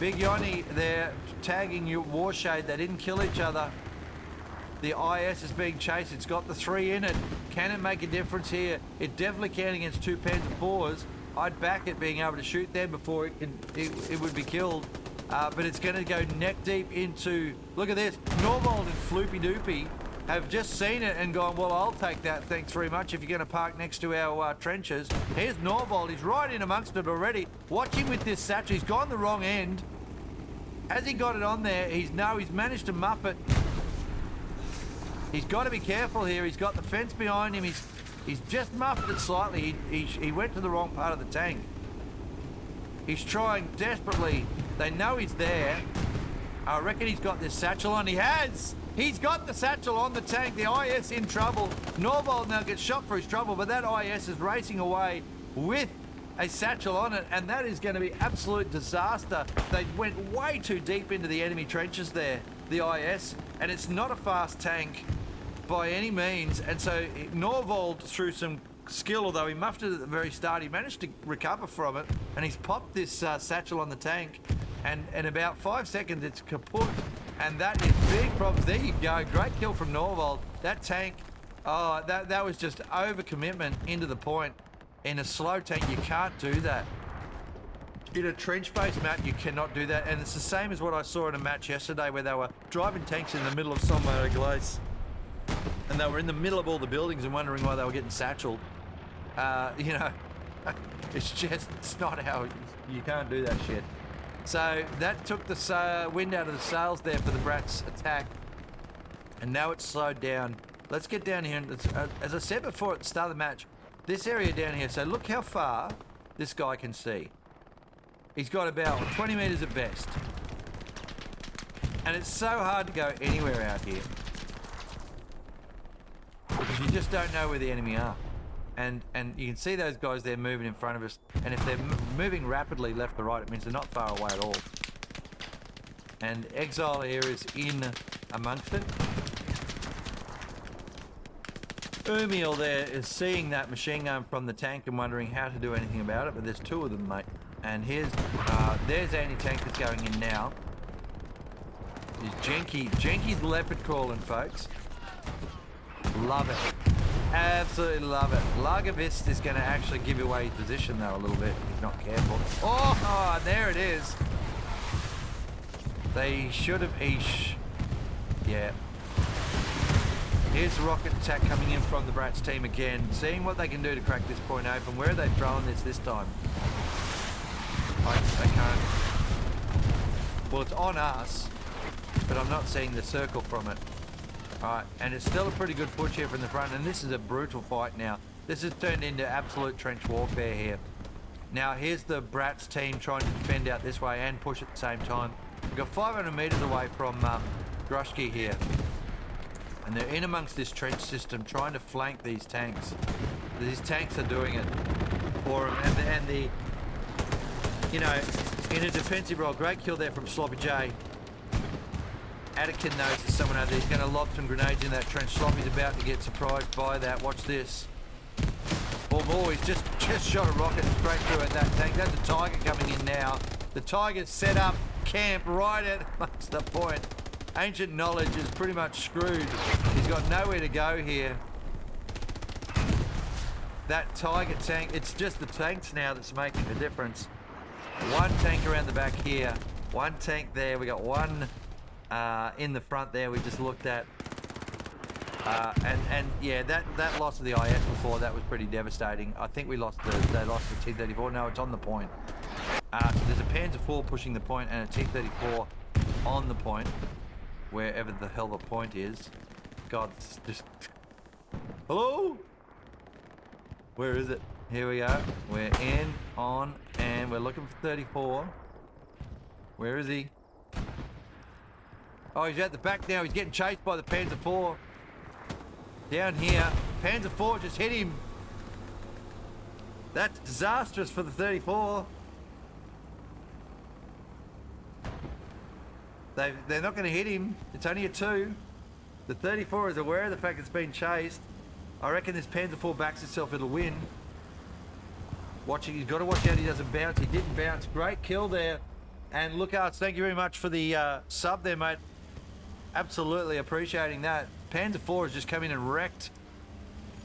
Big Yoni, they're tagging you Warshade. They didn't kill each other. The IS is being chased. It's got the 3 in it. Can it make a difference here? It definitely can against 2 Panzer IVs. I'd back it being able to shoot them before it would be killed. But it's going to go neck deep into... Look at this. Norvald and Floopy Doopy have just seen it and gone, well, I'll take that. Thanks very much if you're going to park next to our trenches. Here's Norvald. He's right in amongst it already. Watch him with this satchel. He's gone the wrong end. Has he got it on there? He's managed to muff it. He's got to be careful here. He's got the fence behind him. He's just muffed it slightly. He went to the wrong part of the tank. He's trying desperately. They know he's there. I reckon he's got this satchel on. He has! He's got the satchel on the tank. The IS in trouble. Norvald now gets shot for his trouble, but that IS is racing away with a satchel on it, and that is going to be absolute disaster. They went way too deep into the enemy trenches there, the IS, and it's not a fast tank by any means. And so Norvald, through some skill, although he muffed it at the very start, he managed to recover from it, and he's popped this satchel on the tank, and in about 5 seconds it's kaput, and that is big problems. There you go. Great kill from Norvald. That tank, oh, that was just overcommitment into the point. In a slow tank, you can't do that. In a trench-based map, you cannot do that. And it's the same as what I saw in a match yesterday where they were driving tanks in the middle of Somewhere Glace. And they were in the middle of all the buildings and wondering why they were getting satcheled. You know, it's not how, you can't do that shit. So that took the wind out of the sails there for the Bratz attack. And now it's slowed down. Let's get down here. And as I said before at the start of the match, this area down here, so look how far this guy can see. He's got about 20 meters at best. And it's so hard to go anywhere out here. Because you just don't know where the enemy are. And you can see those guys there moving in front of us. And if they're moving rapidly left to right, it means they're not far away at all. And Exile here is in amongst it. Umiel there is seeing that machine gun from the tank and wondering how to do anything about it, but there's two of them, mate. And here's, there's anti-tank that's going in now. Is Jenky's leopard crawling, folks. Love it. Absolutely love it. Lagervist is going to actually give away his position though a little bit if he's not careful. Oh, there it is. They should have yeah. Here's the rocket attack coming in from the Bratz team again, seeing what they can do to crack this point open. Where are they throwing this time? I can't. Well, it's on us, but I'm not seeing the circle from it. Alright, and it's still a pretty good push here from the front, and this is a brutal fight now. This has turned into absolute trench warfare here. Now, here's the Bratz team trying to defend out this way and push at the same time. We've got 500 meters away from Grushki here. And they're in amongst this trench system trying to flank these tanks. These tanks are doing it for them. And the you know, in a defensive role, great kill there from Sloppy J. Attikin knows there's someone out there. He's going to lob some grenades in that trench. Sloppy's about to get surprised by that. Watch this. Oh, he's just shot a rocket straight through at that tank. That's a Tiger coming in now. The Tiger's set up camp right at amongst the point. Ancient Knowledge is pretty much screwed. He's got nowhere to go here. That Tiger tank, it's just the tanks now that's making the difference. One tank around the back here. One tank there. We got one in the front there we just looked at. And yeah, that loss of the IS before, that was pretty devastating. I think they lost the T-34. No, it's on the point. So there's a Panzer IV pushing the point and a T-34 on the point. Wherever the hell the point is. God, it's just... Hello? Where is it? Here we go. We're in, on, and we're looking for 34. Where is he? Oh, he's at the back now. He's getting chased by the Panzer IV. Down here. Panzer IV just hit him. That's disastrous for the 34. They're not going to hit him. It's only a 2. The 34 is aware of the fact it's been chased. I reckon this Panzer IV backs itself, it'll win. He's got to watch out he doesn't bounce. He didn't bounce. Great kill there. And Lookouts, thank you very much for the sub there, mate. Absolutely appreciating that. Panzer IV has just come in and wrecked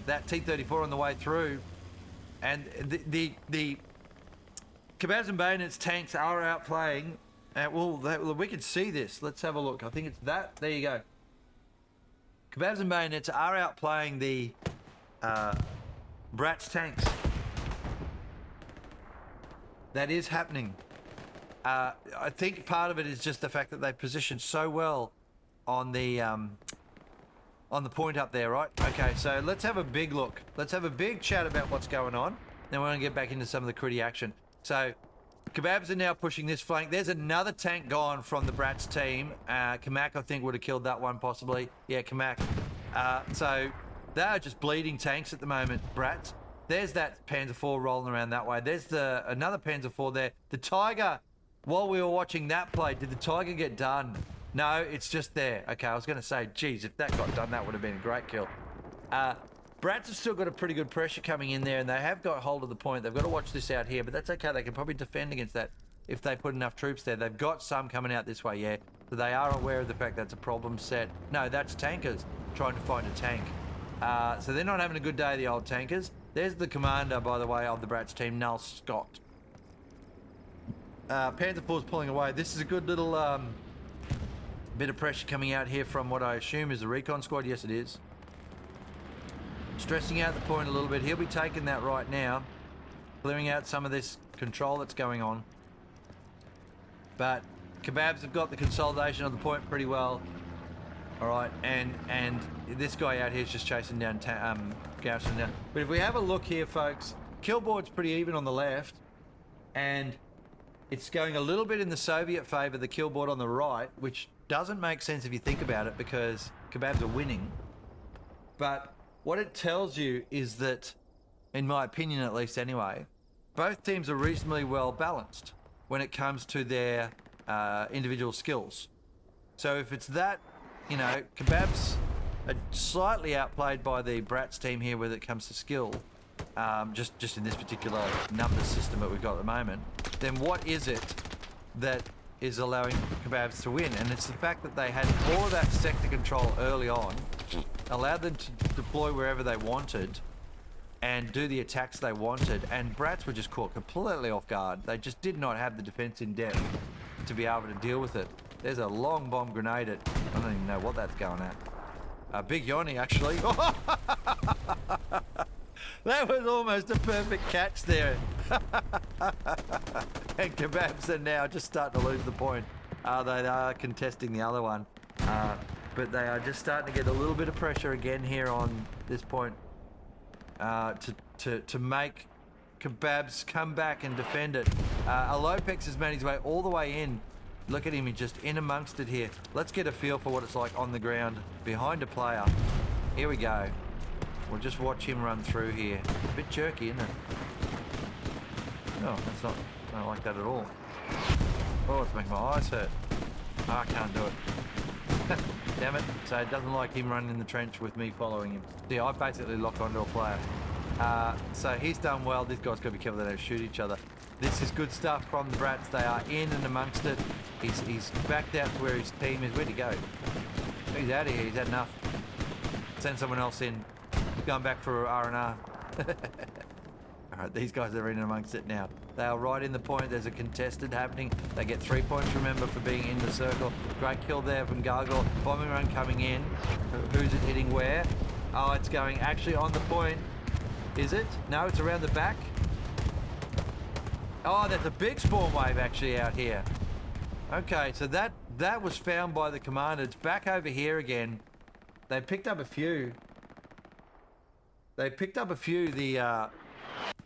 that T-34 on the way through. And the Kebabs and Bayonets tanks are outplaying. Well, we can see this. Let's have a look. I think it's that. There you go. Kebabs and Bayonets are outplaying the Bratz tanks. That is happening. I think part of it is just the fact that they positioned so well on the point up there, right? Okay, so let's have a big look. Let's have a big chat about what's going on. Then we're going to get back into some of the critty action. So, Kebabs are now pushing this flank. There's another tank gone from the Bratz team. Kamak, I think, would have killed that one possibly. Yeah, Kamak. So they are just bleeding tanks at the moment, Bratz. There's that Panzer IV rolling around that way. There's another Panzer IV there. The Tiger, while we were watching that play, did the Tiger get done? No, it's just there. Okay, I was going to say, geez, if that got done, that would have been a great kill. Bratz have still got a pretty good pressure coming in there, and they have got hold of the point. They've got to watch this out here, but that's okay. They can probably defend against that if they put enough troops there. They've got some coming out this way, yeah. So they are aware of the fact that's a problem set. No, that's tankers trying to find a tank. So they're not having a good day, the old tankers. There's the commander, by the way, of the Bratz team, Null Scott. Panther Force pulling away. This is a good little bit of pressure coming out here from what I assume is the recon squad. Yes, it is. Stressing out the point a little bit. He'll be taking that right now. Clearing out some of this control that's going on. But Kebabs have got the consolidation of the point pretty well. All right, and this guy out here is just chasing down Garrison now. But if we have a look here, folks, kill board's pretty even on the left, and it's going a little bit in the Soviet favor, the kill board on the right, which doesn't make sense if you think about it because Kebabs are winning. But what it tells you is that, in my opinion at least anyway, both teams are reasonably well balanced when it comes to their individual skills. So if it's that, you know, Kebabs are slightly outplayed by the Bratz team here when it comes to skill, just in this particular numbers system that we've got at the moment, then what is it that is allowing Kebabs to win? And it's the fact that they had all of that sector control early on, allowed them to deploy wherever they wanted and do the attacks they wanted, and Bratz were just caught completely off guard. They just did not have the defense in depth to be able to deal with it. There's a long bomb grenade at, I don't even know what that's going at. Big Yoni, actually. That was almost a perfect catch there. And Kebabs are now just starting to lose the point. They are contesting the other one. But they are just starting to get a little bit of pressure again here on this point to make Kebabs come back and defend it. Alopex has made his way all the way in. Look at him, he's just in amongst it here. Let's get a feel for what it's like on the ground behind a player. Here we go. We'll just watch him run through here. A bit jerky, isn't it? Oh, that's not, I don't like that at all. Oh, it's making my eyes hurt. Oh, I can't do it. Damn it. So it doesn't like him running in the trench with me following him. See, I basically lock onto a player. So he's done well. This guy's got to be careful they don't shoot each other. This is good stuff from the Bratz. They are in and amongst it. He's backed out to where his team is. Where'd he go? He's out of here. He's had enough. Send someone else in. He's going back for R&R. Alright, these guys are in amongst it now. They are right in the point. There's a contested happening. They get 3 points, remember, for being in the circle. Great kill there from Gargoyle. Bombing run coming in. Who's it hitting where? Oh, it's going actually on the point. Is it? No, it's around the back. Oh, there's a big spawn wave actually out here. Okay, so that was found by the commander. It's back over here again. They picked up a few. The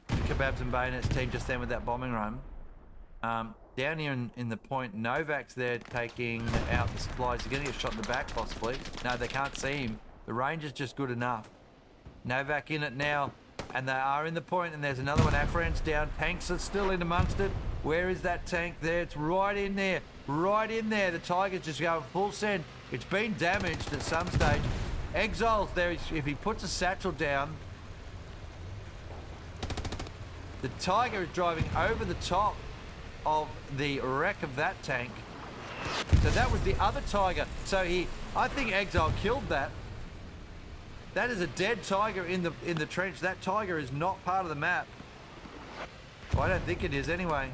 Kebabs and Bayonets team just then with that bombing run. Down here in the point, Novak's there taking out the supplies. He's going to get shot in the back possibly. No, they can't see him. The range is just good enough. Novak in it now. And they are in the point, and there's another one. Afran's down. Tanks are still in amongst it. Where is that tank there? It's right in there. Right in there. The Tiger's just going full send. It's been damaged at some stage. Exile's there. If he puts a satchel down, the Tiger is driving over the top of the wreck of that tank. So that was the other Tiger. So I think Exile killed that. That is a dead Tiger in the trench. That Tiger is not part of the map. Well, I don't think it is anyway.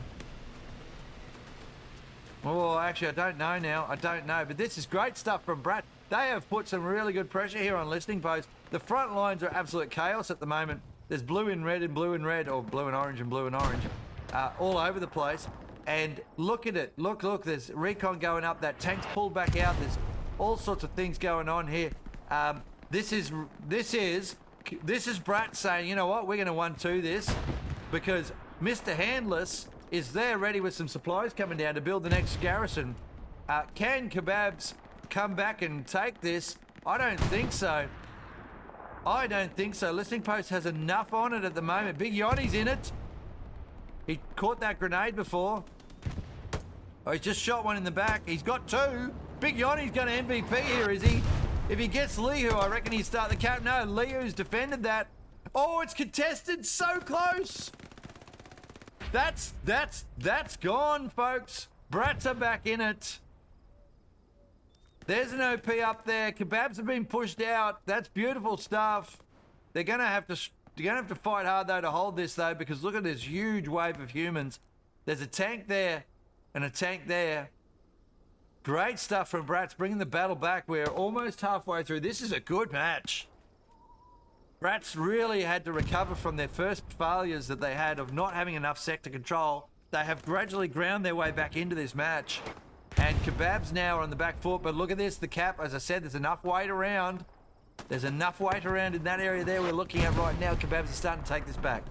Oh, actually, I don't know now. I don't know. But this is great stuff from Bratz. They have put some really good pressure here on listening post. The front lines are absolute chaos at the moment. There's blue and red and blue and red, or blue and orange and blue and orange, all over the place. And look at it. Look. There's recon going up. That tank's pulled back out. There's all sorts of things going on here. This is Bratz saying, you know what, we're going to 1-2 this because Mr. Handless is there ready with some supplies coming down to build the next garrison. Can Kebabs come back and take this? I don't think so. Listening Post has enough on it at the moment. Big Yoni's in it. He caught that grenade before. Oh, he's just shot one in the back. He's got two. Big Yoni's going to MVP here, is he? If he gets Liu, I reckon he'd start the cap. No, Liu's defended that. Oh, it's contested so close. That's gone, folks. Bratz are back in it. There's an OP up there. Kebabs have been pushed out. That's beautiful stuff. They're going to have to You're going to have to fight hard, though, to hold this, though, because look at this huge wave of humans. There's a tank there and a tank there. Great stuff from Bratz, bringing the battle back. We're almost halfway through. This is a good match. Bratz really had to recover from their first failures that they had of not having enough sector control. They have gradually ground their way back into this match. And Kebabs now are on the back foot, but look at this, the cap, as I said, there's enough weight around. There's enough weight around in that area there we're looking at right now. Kebabs are starting to take this back.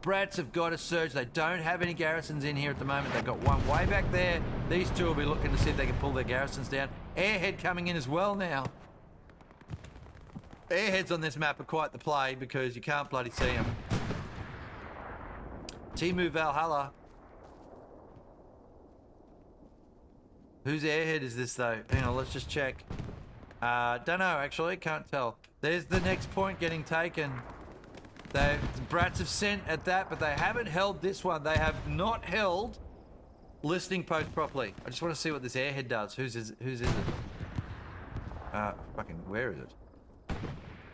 Bratz have got a surge. They don't have any garrisons in here at the moment. They've got one way back there. These two will be looking to see if they can pull their garrisons down. Airhead coming in as well now. Airheads on this map are quite the play because you can't bloody see them. Timu Valhalla. Whose airhead is this though? Hang on, let's just check. Don't know actually, can't tell. There's the next point getting taken. The Bratz have sent at that, but they haven't held this one. They have not held listening post properly. I just want to see what this airhead does. Whose is it? Fucking, where is it?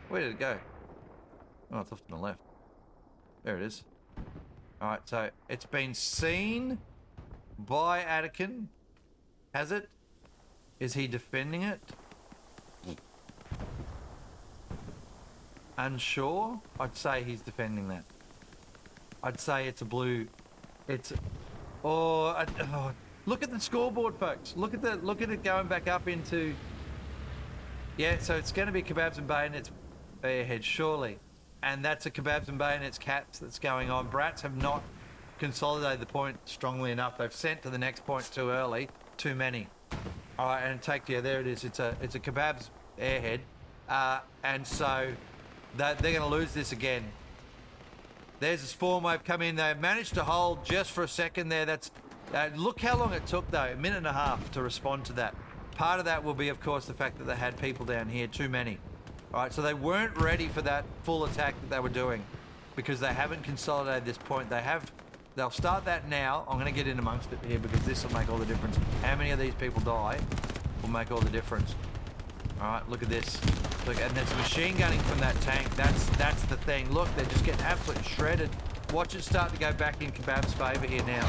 Where did it go? Oh, it's off to the left. There it is. Alright, so it's been seen by Anakin. Has it? Is he defending it? Unsure? I'd say he's defending that. I'd say it's a blue. It's. Oh, look at the scoreboard, folks. Look at it going back up into. Yeah, so it's going to be Kebabs and Bayonets airhead, surely. And that's a Kebabs and Bayonets caps that's going on. Bratz have not consolidated the point strongly enough. They've sent to the next point too early. Too many. All right, and take, yeah, there it is. It's a Kebabs airhead. And so they're going to lose this again. There's a spawn wave come in. They've managed to hold just for a second there. That's look how long it took, though. 1.5 minutes to respond to that. Part of that will be, of course, the fact that they had people down here, too many. All right, so they weren't ready for that full attack that they were doing because they haven't consolidated this point. They'll start that now. I'm going to get in amongst it here because this will make all the difference. How many of these people die will make all the difference. All right, look at this. Look, and there's machine gunning from that tank. That's the thing. Look, they're just getting absolutely shredded. Watch it start to go back in Kebab's favour here now.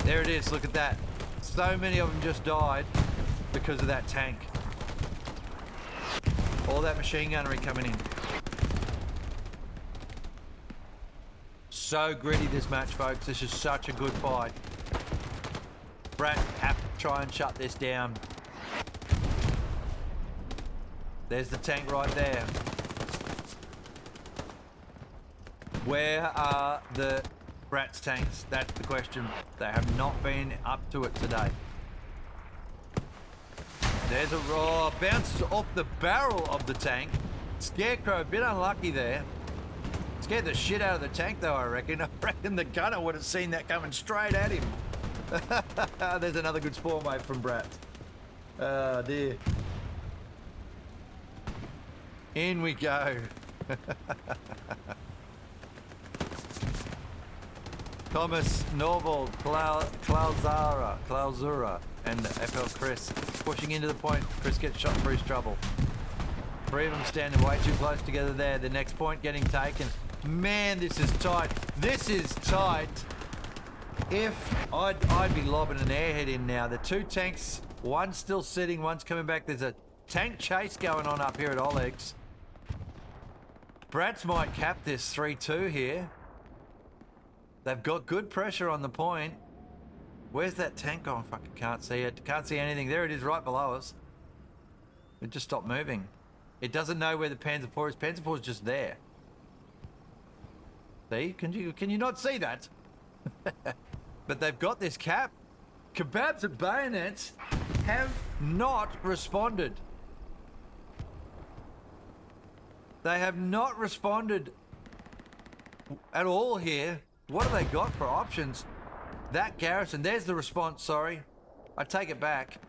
There it is. Look at that. So many of them just died because of that tank. All that machine gunnery coming in. So gritty this match, folks. This is such a good fight. Bratz have to try and shut this down. There's the tank right there. Where are the Bratz tanks? That's the question. They have not been up to it today. There's a raw bounces off the barrel of the tank. Scarecrow, a bit unlucky there. Scared the shit out of the tank though, I reckon. I reckon the gunner would have seen that coming straight at him. There's another good spawn wave from Bratz. Oh dear. In we go. Thomas, Norval, Klauzura, and FL Chris pushing into the point. Chris gets shot for his trouble. Three of them standing way too close together there. The next point getting taken. Man, this is tight. This is tight. If I'd be lobbing an airhead in now. The two tanks, one's still sitting, one's coming back. There's a tank chase going on up here at Oleg's. Bratz might cap this 3-2 here. They've got good pressure on the point. Where's that tank gone? Fucking can't see it. Can't see anything. There it is right below us. It just stopped moving. It doesn't know where the Panzer IV is. Panzer IV is just there. See? Can you not see that? But they've got this cap. Kebabs and Bayonets have not responded. They have not responded at all here. What have they got for options? That garrison, there's the response, sorry. I take it back.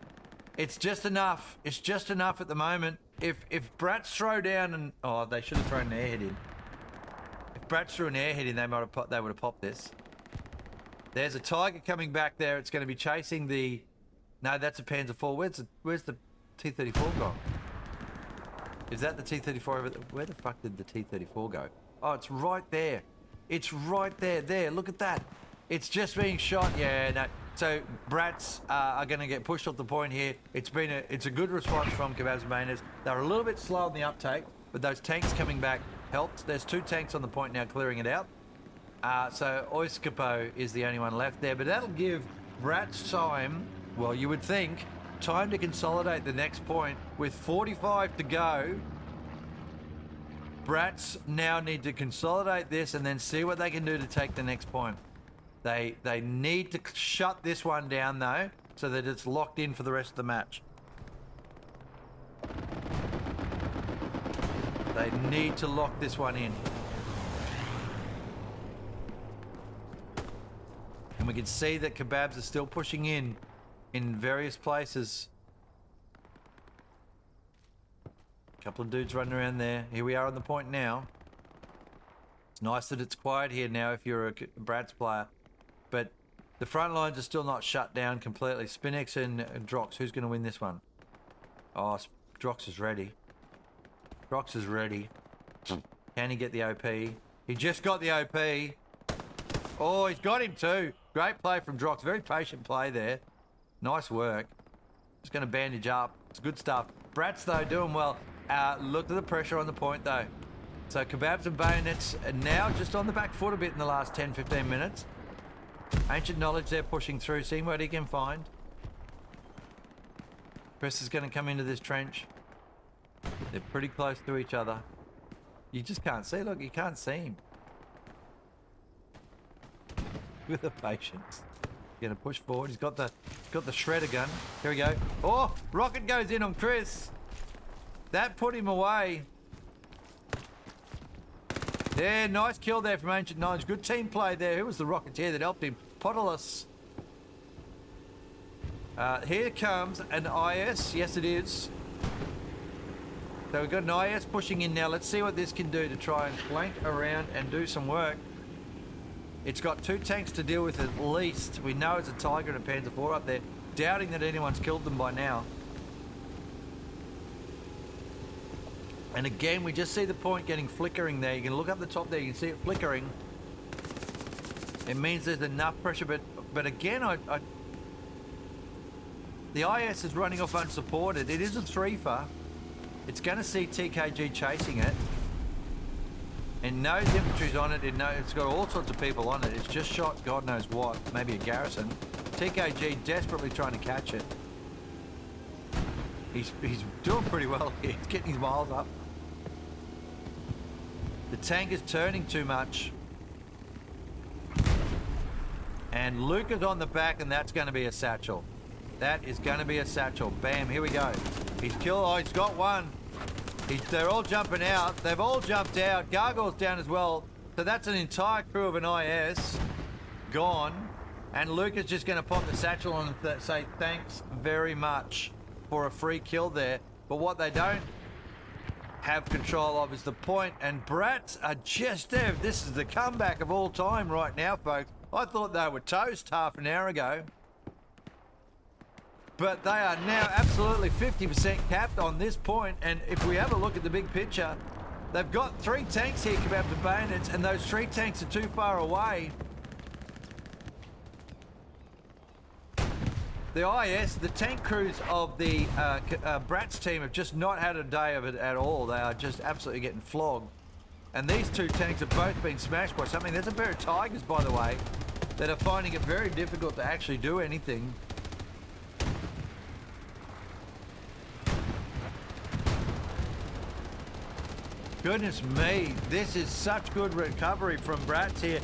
It's just enough. It's just enough at the moment. If Bratz throw down and... Oh, they should have thrown an airhead in. If Bratz threw an airhead in, they would have popped this. There's a Tiger coming back there. It's going to be chasing the... No, that's a Panzer IV. Where's the T-34 gone? Is that the T-34 over there? Where the fuck did the T-34 go? Oh, it's right there. It's right there. There, look at that. It's just being shot. Yeah, no. So Bratz are going to get pushed off the point here. It's a good response from Kebabs and Bayonets. They're a little bit slow on the uptake, but those tanks coming back helped. There's 2 tanks on the point now clearing it out. So Oiskapo is the only one left there, but that'll give Bratz time, well, you would think, time to consolidate the next point. With 45 to go, Bratz now need to consolidate this and then see what they can do to take the next point. They need to shut this one down, though, so that it's locked in for the rest of the match. They need to lock this one in. And we can see that Kebabs are still pushing in various places. A couple of dudes running around there. Here we are on the point now. It's nice that it's quiet here now if you're a Bratz player. But the front lines are still not shut down completely. Spinex and Drox, who's going to win this one? Oh, Drox is ready. Drox is ready. Can he get the OP? He just got the OP. Oh, he's got him too. Great play from Drox. Very patient play there. Nice work. Just going to bandage up. It's good stuff. Bratz, though, doing well. Look at the pressure on the point, though. So Kebabs and Bayonets are now just on the back foot a bit in the last 10-15 minutes. Ancient Knowledge there pushing through, seeing what he can find. Chris is going to come into this trench. They're pretty close to each other. You just can't see. Look, you can't see him. With the patience. Going to push forward. He's got the shredder gun. Here we go. Oh, rocket goes in on Chris. That put him away. Yeah, nice kill there from Ancient Knowledge. Good team play there. Who was the Rocketeer that helped him? Podolus. Here comes an IS. Yes, it is. So we've got an IS pushing in now. Let's see what this can do to try and flank around and do some work. It's got 2 tanks to deal with at least. We know it's a Tiger and a Panzer IV up there. Doubting that anyone's killed them by now. And again, we just see the point getting flickering there. You can look up the top there, you can see it flickering. It means there's enough pressure, but again, the IS is running off unsupported. It is a 3-fer. It's going to see TKG chasing it. It knows infantry's on it. It's got all sorts of people on it. It's just shot God knows what. Maybe a garrison. TKG desperately trying to catch it. He's doing pretty well here. He's getting his miles up. The tank is turning too much. And Luke is on the back, and that's going to be a satchel. That is going to be a satchel. Bam, here we go. He's killed. Oh, he's got one. They're all jumping out. They've all jumped out. Gargoyle's down as well. So that's an entire crew of an IS gone. And Luke is just going to pop the satchel on and say thanks very much for a free kill there. But what they don't have control of is the point. And Bratz are just there. This is the comeback of all time right now, folks. I thought they were toast half an hour ago. But they are now absolutely 50% capped on this point. And if we have a look at the big picture, they've got 3 tanks here, Kebabs and Bayonets, and those 3 tanks are too far away. The IS, the tank crews of the Bratz team have just not had a day of it at all. They are just absolutely getting flogged. And these 2 tanks have both been smashed by something. There's a pair of Tigers, by the way, that are finding it very difficult to actually do anything. Goodness me, this is such good recovery from Bratz here.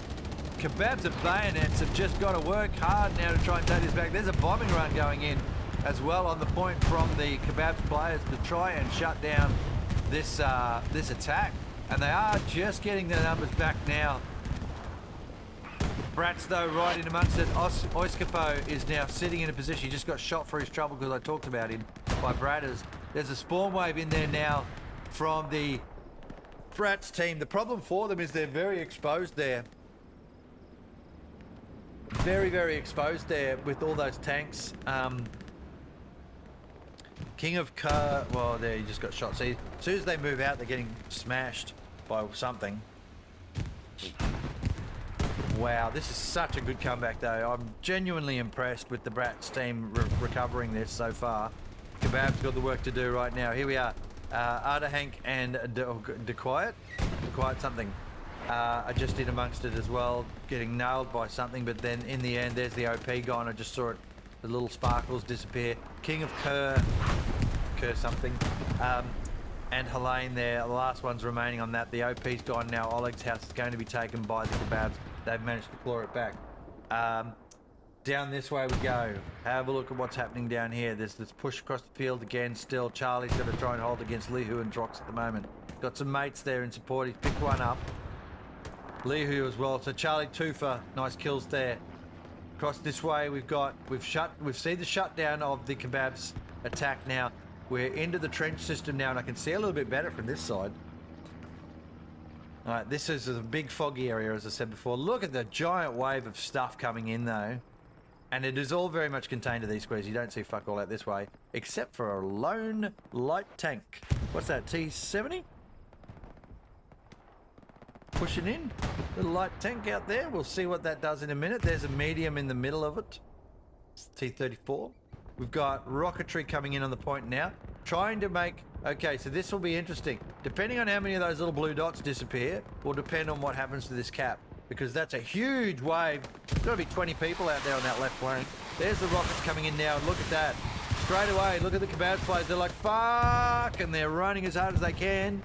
Kebabs and Bayonets have just got to work hard now to try and take this back. There's a bombing run going in as well on the point from the Kebabs players to try and shut down this this attack. And they are just getting their numbers back now. Bratz, though, right in amongst it. Oiskapo is now sitting in a position. He just got shot for his trouble because I talked about him by Bratters. There's a spawn wave in there now from the Bratz team. The problem for them is they're very exposed there. Very, very exposed there with all those tanks. King of Car. Well, there, he just got shot. See, as soon as they move out, they're getting smashed by something. Wow, this is such a good comeback, though. I'm genuinely impressed with the Bratz team recovering this so far. Kebabs got the work to do right now. Here we are. Ardahank and Dequiet something. I just did amongst it as well, getting nailed by something, but then in the end, there's the OP gone. I just saw it, the little sparkles disappear. King of Kerr something. And Helene there, the last one's remaining on that. The OP's gone now. Oleg's house is going to be taken by the Kebabs. They've managed to claw it back. Down this way we go. Have a look at what's happening down here. There's this push across the field again still. Charlie's got to try and hold against Lihu and Drox at the moment. Got some mates there in support. He's picked one up. Lihu as well. So Charlie 2 for nice kills there. Across this way we've seen the shutdown of the Kebabs attack now. We're into the trench system now and I can see a little bit better from this side. Alright, this is a big foggy area, as I said before. Look at the giant wave of stuff coming in, though. And it is all very much contained to these squares. You don't see fuck all out this way, except for a lone light tank. What's that, T-70? Pushing in. Little light tank out there. We'll see what that does in a minute. There's a medium in the middle of it. It's T-34. We've got rocketry coming in on the point now. Trying to make... Okay, so this will be interesting. Depending on how many of those little blue dots disappear, will depend on what happens to this cap. Because that's a huge wave. There's got to be 20 people out there on that left flank. There's the rockets coming in now, and look at that. Straight away, look at the Kebabs players. They're like, fuck! And they're running as hard as they can.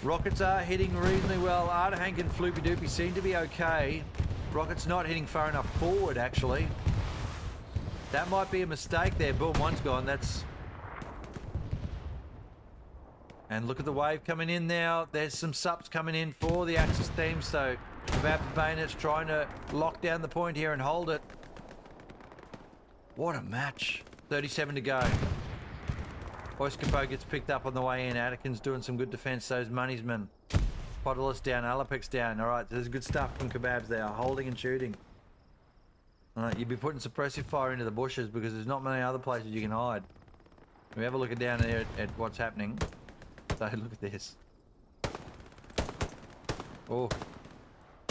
Rockets are hitting reasonably well. Ardahank and Floopy Doopy seem to be okay. Rockets not hitting far enough forward, actually. That might be a mistake there. Boom, one's gone. That's... And look at the wave coming in now. There's some subs coming in for the Axis team. So Kebabs and Bayonets trying to lock down the point here and hold it. What a match. 37 to go. Oiskapo gets picked up on the way in. Attikin's doing some good defense. So's Money'sman. Podulus down. Alapek's down. All right, there's good stuff from Kebabs there. Holding and shooting. You'd be putting suppressive fire into the bushes because there's not many other places you can hide. We have a look down there at what's happening. So look at this. Oh,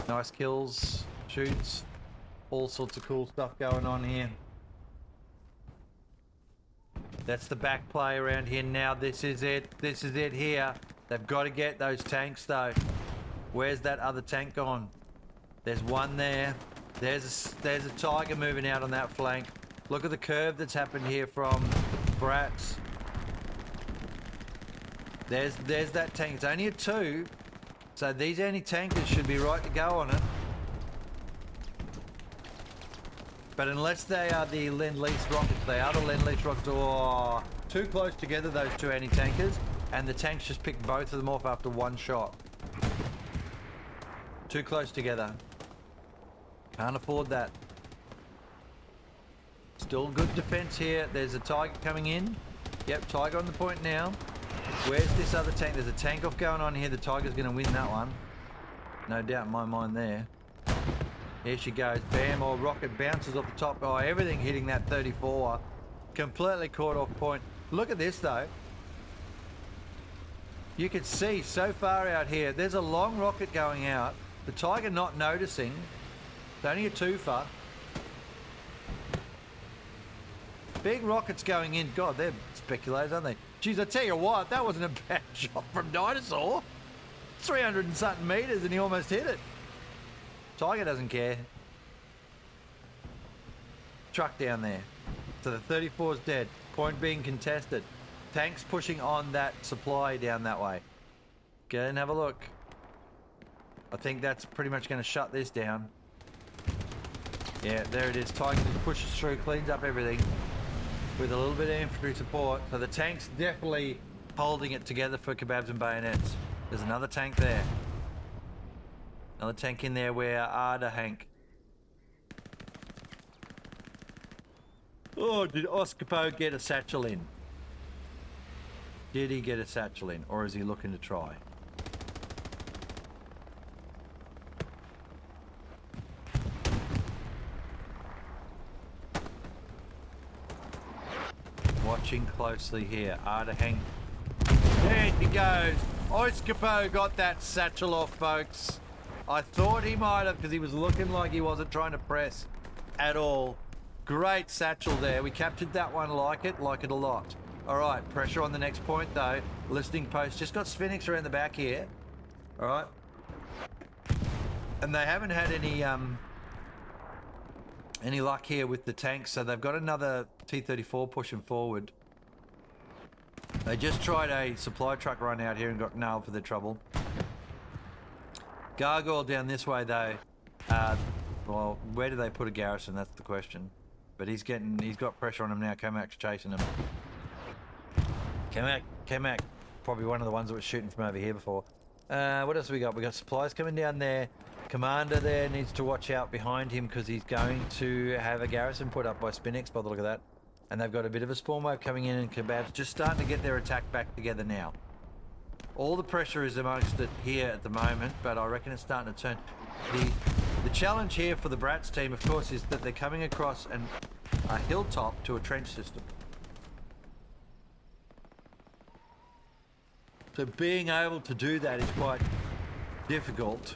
nice kills, shoots, all sorts of cool stuff going on here. That's the back play around here now. This is it. This is it here. They've got to get those tanks though. Where's that other tank gone? There's one there. There's a tiger moving out on that flank. Look at the curve that's happened here from Bratz. There's that tank. It's only a 2, so these anti-tankers should be right to go on it. But unless they are the Lend-Lease rockets, they are the Lend-Lease rockets. Oh, too close together, those 2 anti-tankers, and the tanks just picked both of them off after 1 shot. Too close together. Can't afford that. Still good defense here. There's a tiger coming in. Yep, tiger on the point now. Where's this other tank? There's a tank off going on here. The tiger's going to win that one. No doubt in my mind there. Here she goes. Bam, or rocket bounces off the top. Oh, everything hitting that 34. Completely caught off point. Look at this though. You can see so far out here. There's a long rocket going out. The tiger not noticing. It's only a 2-fer. Big rockets going in. God, they're speculators, aren't they? Jeez, I tell you what, that wasn't a bad shot from Dinosaur. 300 and something meters and he almost hit it. Tiger doesn't care. Truck down there. So the 34's dead. Point being contested. Tanks pushing on that supply down that way. Go and have a look. I think that's pretty much going to shut this down. Yeah, there it is. Tiger just pushes through, cleans up everything with a little bit of infantry support. So the tank's definitely holding it together for Kebabs and Bayonets. There's another tank there. Another tank in there where Ardahank. Oh, did Oskapo get a satchel in? Did he get a satchel in? Or is he looking to try? watching closely here. Ardaheng. There he goes. Oiskapo got that satchel off, folks. I thought he might have because he was looking like he wasn't trying to press at all. Great satchel there. We captured that one like it a lot. All right, pressure on the next point though. Listening post. Just got Spinix around the back here. All right. And they haven't had any luck here with the tanks, so they've got another T-34 pushing forward. They just tried a supply truck run out here and got nailed for their trouble. Gargoyle down this way though. Well, where do they put a garrison? That's the question. But he's got pressure on him now. Kamac's chasing him. Kamac, probably one of the ones that was shooting from over here before. What else have we got? We got supplies coming down there. Commander there needs to watch out behind him because he's going to have a garrison put up by Spinix by the look of that. And they've got a bit of a spawn wave coming in, and Kebabs just starting to get their attack back together now. All the pressure is amongst it here at the moment, but I reckon it's starting to turn. The challenge here for the Bratz team, of course, is that they're coming across a hilltop to a trench system. So being able to do that is quite difficult.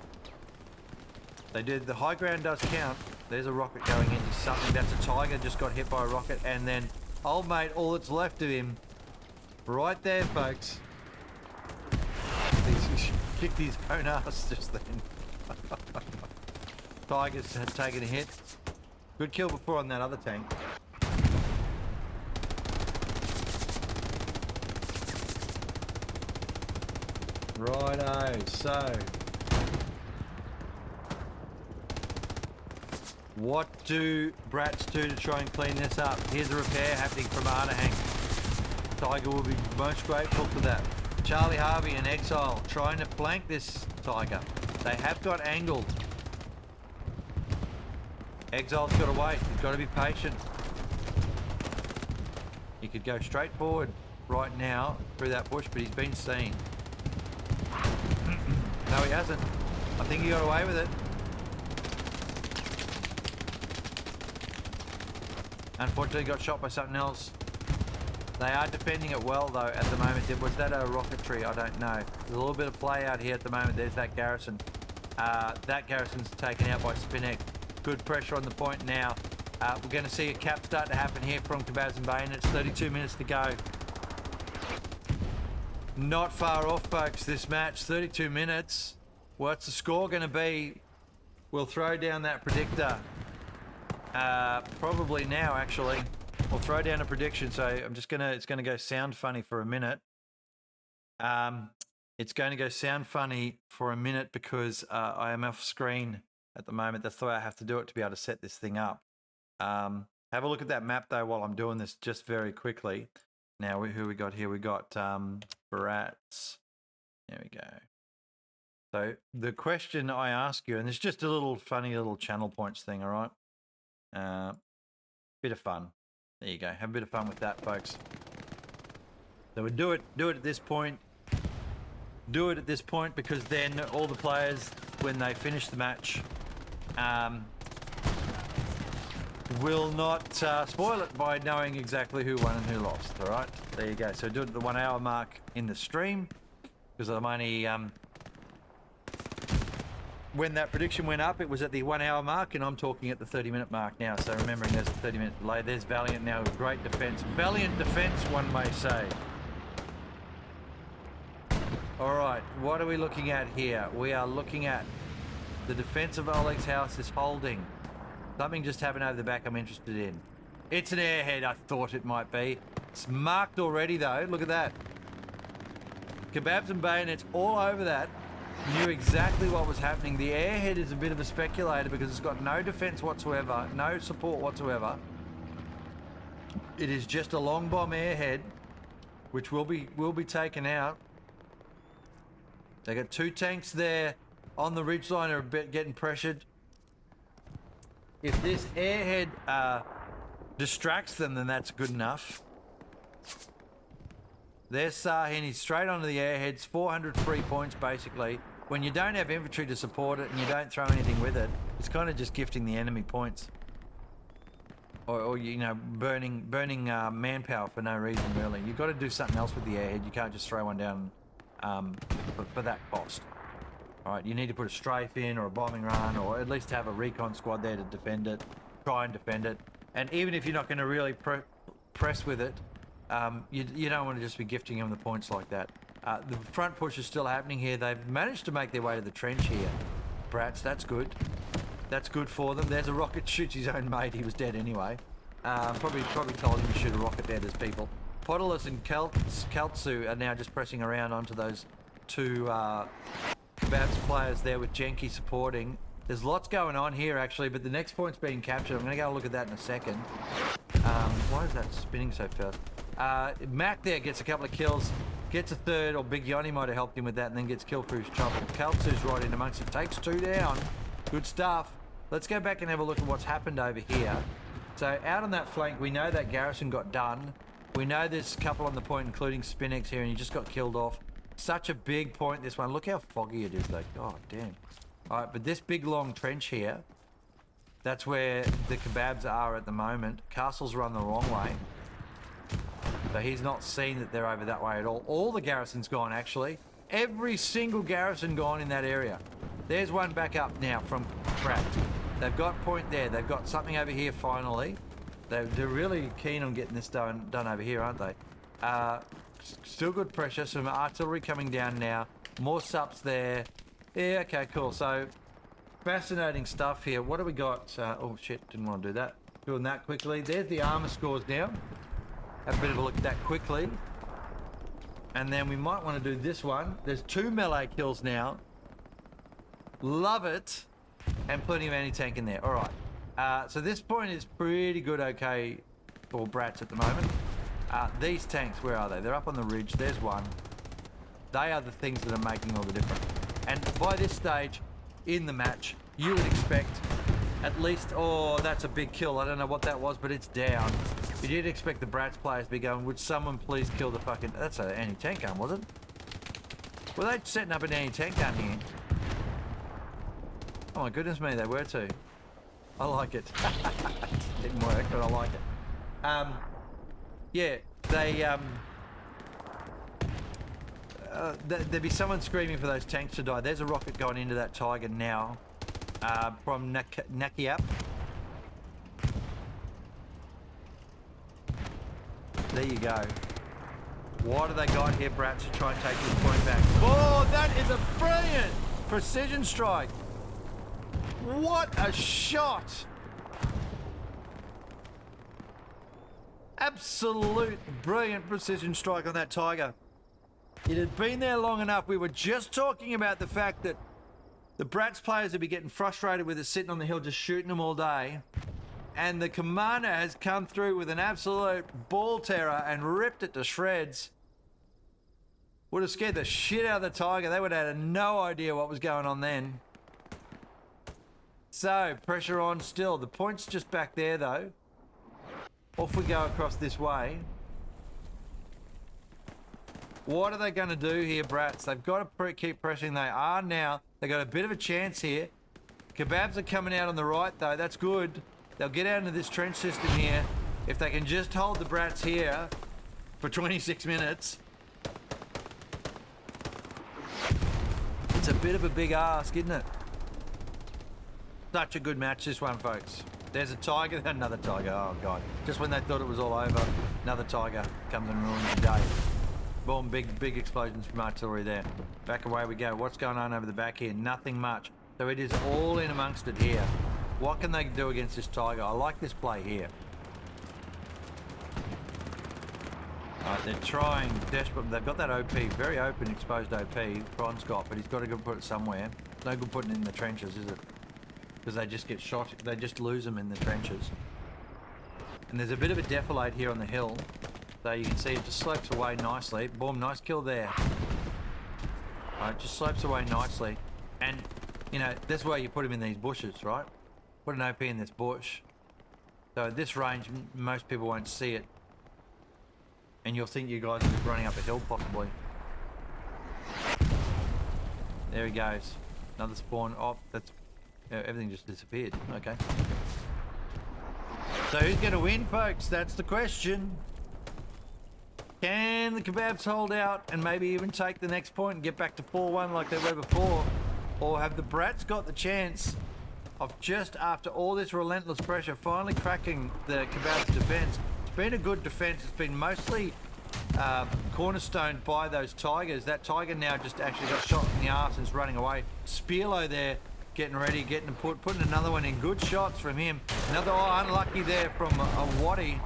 The high ground does count. There's a rocket going into something. That's a Tiger, just got hit by a rocket. And then, old mate, all that's left of him, right there, folks. He kicked his own ass just then. Tiger's taken a hit. Good kill before on that other tank. Righto, so what do Bratz do to try and clean this up? Here's a repair happening from Ardaheng. Tiger will be most grateful for that. Charlie Harvey in exile trying to flank this Tiger. They have got angled. Exile's got to wait. He's got to be patient. He could go straight forward right now through that bush, but he's been seen. No, he hasn't. I think he got away with it. Unfortunately, got shot by something else. They are defending it well, though, at the moment. Was that a rocketry? I don't know. There's a little bit of play out here at the moment. There's that garrison. That garrison's taken out by Spinix. Good pressure on the point now. We're going to see a cap start to happen here from Kebabs and Bayonets. 32 minutes to go. Not far off, folks, this match. 32 minutes. What's the score going to be? We'll throw down that predictor. Probably now, actually. We'll throw down a prediction. So I'm just going to... It's going to go sound funny for a minute. It's going to go sound funny for a minute because I am off screen at the moment. That's the way I have to do it to be able to set this thing up. Have a look at that map, though, while I'm doing this just very quickly. Now, who we got here? We got Bratz. There we go. So the question I ask you, and it's just a little funny little channel points thing, all right? Bit of fun. There you go. Have a bit of fun with that, folks. So we do it at this point. Do it at this point because then all the players, when they finish the match, will not spoil it by knowing exactly who won and who lost. All right, there you go. So do it at the 1 hour mark in the stream because I'm only when that prediction went up, it was at the 1 hour mark, and I'm talking at the 30-minute mark now. So remembering there's a 30-minute delay. There's Valiant now with great defense. Valiant defense, one may say. All right, what are we looking at here? We are looking at the defense of Oleg's house is holding. Something just happened over the back I'm interested in. It's an airhead, I thought it might be. It's marked already, though. Look at that. Kebabs and Bayonets all over that. Knew exactly what was happening. The airhead is a bit of a speculator because it's got no defense whatsoever, no support whatsoever. It is just a long bomb airhead, which will be taken out. They got 2 tanks there on the ridgeline, are a bit getting pressured. If this airhead distracts them, then that's good enough. There's Sahin, he's straight onto the airheads, 400 free points basically. When you don't have infantry to support it and you don't throw anything with it, it's kind of just gifting the enemy points. or you know, burning manpower for no reason really. You've got to do something else with the airhead. You can't just throw one down for that cost. All right, you need to put a strafe in or a bombing run, or at least have a recon squad there to defend it, try and defend it. And even if you're not going to really press with it, you don't want to just be gifting them the points like that. The front push is still happening here. They've managed to make their way to the trench here. Bratz, that's good. That's good for them. There's a rocket, shoots his own mate. He was dead anyway. Probably told him to shoot a rocket there. There's people. Podolus and Kaltsu are now just pressing around onto those two Kebabs players there with Genki supporting. There's lots going on here actually, but the next point's being captured. I'm going to go look at that in a second. Why is that spinning so fast? Mac there gets a couple of kills, gets a third, or Big Yoni might have helped him with that, and then gets killed for his trouble. Kaltsu's right in amongst it, takes 2 down. Good stuff. Let's go back and have a look at what's happened over here. So out on that flank, we know that garrison got done. We know there's a couple on the point, including Spinex here, and he just got killed off. Such a big point, this one. Look how foggy it is, though. God damn. All right, but this big, long trench here, that's where the Kebabs are at the moment. Castle's run the wrong way. So he's not seen that they're over that way at all. All the garrison's gone, actually. Every single garrison gone in that area. There's one back up now from Bratz. They've got point there. They've got something over here finally. They're really keen on getting this done over here, aren't they? Still good pressure. Some artillery coming down now. More sups there. Yeah, okay, cool. So, fascinating stuff here. What do we got? Oh, shit. Didn't want to do that. Doing that quickly. There's the armor scores now. Have a bit of a look at that quickly. And then we might want to do this one. There's 2 melee kills now. Love it. And plenty of anti-tank in there. All right. So this point is pretty good, okay, for Bratz at the moment. These tanks, where are they? They're up on the ridge. There's one. They are the things that are making all the difference. And by this stage in the match, you would expect at least... Oh, that's a big kill. I don't know what that was, but it's down. You did expect the Bratz players to be going, would someone please kill the fucking... That's an anti-tank gun, was it? Were they setting up an anti-tank gun here? Oh my goodness me, they were too. I like it. Didn't work, but I like it. Yeah, they... there'd be someone screaming for those tanks to die. There's a rocket going into that Tiger now from Nakiap. There you go. What do they got here, Bratz, to try and take this point back? Oh, that is a brilliant precision strike. What a shot. Absolute brilliant precision strike on that Tiger. It had been there long enough. We were just talking about the fact that the Bratz players would be getting frustrated with it sitting on the hill just shooting them all day. And the commander has come through with an absolute ball terror and ripped it to shreds. Would have scared the shit out of the Tiger. They would have had no idea what was going on then. So, pressure on still. The point's just back there though. Off we go across this way. What are they going to do here, Bratz? They've got to keep pressing. They are now. They've got a bit of a chance here. Kebabs are coming out on the right though. That's good. They'll get out into this trench system here. If they can just hold the Bratz here for 26 minutes. It's a bit of a big ask, isn't it? Such a good match, this one, folks. There's a Tiger, another Tiger. Oh, God. Just when they thought it was all over, another Tiger comes and ruins the day. Boom, big explosions from artillery there. Back away we go. What's going on over the back here? Nothing much. So it is all in amongst it here. What can they do against this Tiger? I like this play here. Alright, they're trying desperately. They've got that OP, very open, exposed OP, Bron's got, but he's got to go put it somewhere. No good putting it in the trenches, is it? Because they just get shot. They just lose them in the trenches. And there's a bit of a defilade here on the hill. So you can see it just slopes away nicely. Boom, nice kill there. Alright, just slopes away nicely. And, you know, that's why you put him in these bushes, right? Put an OP in this bush. So at this range, most people won't see it. And you'll think you guys are just running up a hill, possibly. There he goes. Another spawn. Oh, that's... everything just disappeared. Okay. So who's going to win, folks? That's the question. Can the Kebabs hold out and maybe even take the next point and get back to 4-1 like they were before? Or have the Bratz got the chance of just after all this relentless pressure finally cracking the Kebabs defense? It's been a good defense. It's been mostly cornerstoned by those Tigers. That Tiger now just actually got shot in the arse and is running away. Spearlo there getting ready, putting another one in. Good shots from him. Another unlucky there from a Waddy.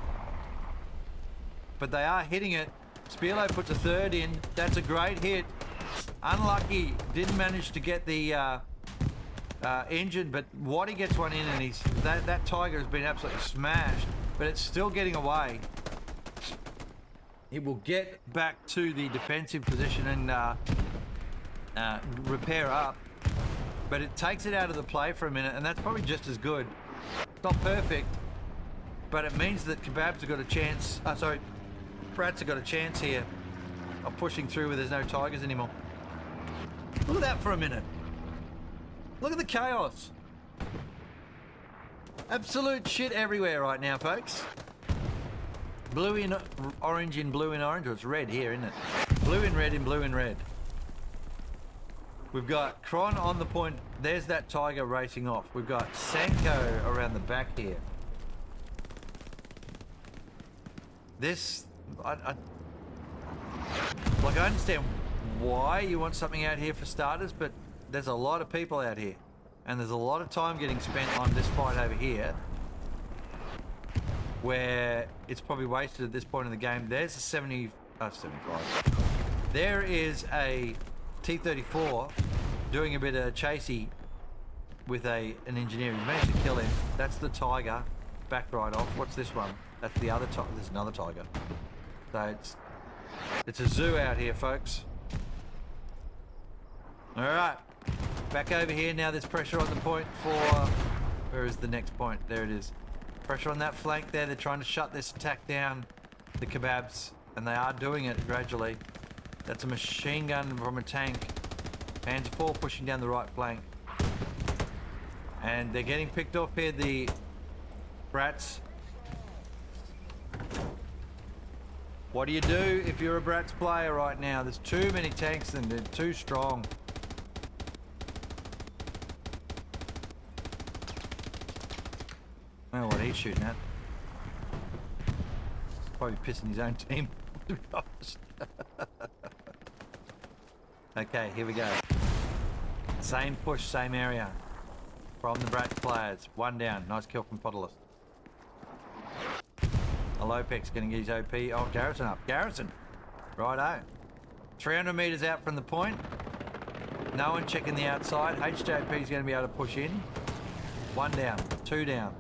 But they are hitting it. Spearlo puts a third in. That's a great hit. Unlucky. Didn't manage to get the engine, but Waddy gets one in, and that Tiger has been absolutely smashed. But it's still getting away. It will get back to the defensive position and repair up. But it takes it out of the play for a minute, and that's probably just as good. It's not perfect, but it means that Kebabs have got a chance. Bratz have got a chance here of pushing through where there's no Tigers anymore. Look at that for a minute. Look at the chaos. Absolute shit everywhere right now, folks. Blue in orange in blue in orange, or it's red here, isn't it? Blue in red in blue in red. We've got Kron on the point. There's that Tiger racing off. We've got Senko around the back here. This, I understand why you want something out here for starters, but there's a lot of people out here. And there's a lot of time getting spent on this fight over here, where it's probably wasted at this point in the game. There's a 75. There is a T-34 doing a bit of chasey with an engineer. He managed to kill him. That's the Tiger. Back right off. What's this one? That's the other Tiger. There's another Tiger. So it's a zoo out here, folks. All right. Back over here now. There's pressure on the point for... Where is the next point? There it is. Pressure on that flank there. They're trying to shut this attack down, the Kebabs, and they are doing it gradually. That's a machine gun from a tank. Panzer IV pushing down the right flank. And they're getting picked off here, the Bratz. What do you do if you're a Bratz player right now? There's too many tanks and they're too strong. I don't know what he's shooting at. Probably pissing his own team. To be honest. Okay, here we go. Same push, same area. From the Bratz players. One down. Nice kill from Podolus. Alopex going to get his OP. Oh, Garrison up. Garrison. Righto. 300 meters out from the point. No one checking the outside. HJP is going to be able to push in. One down. Two down.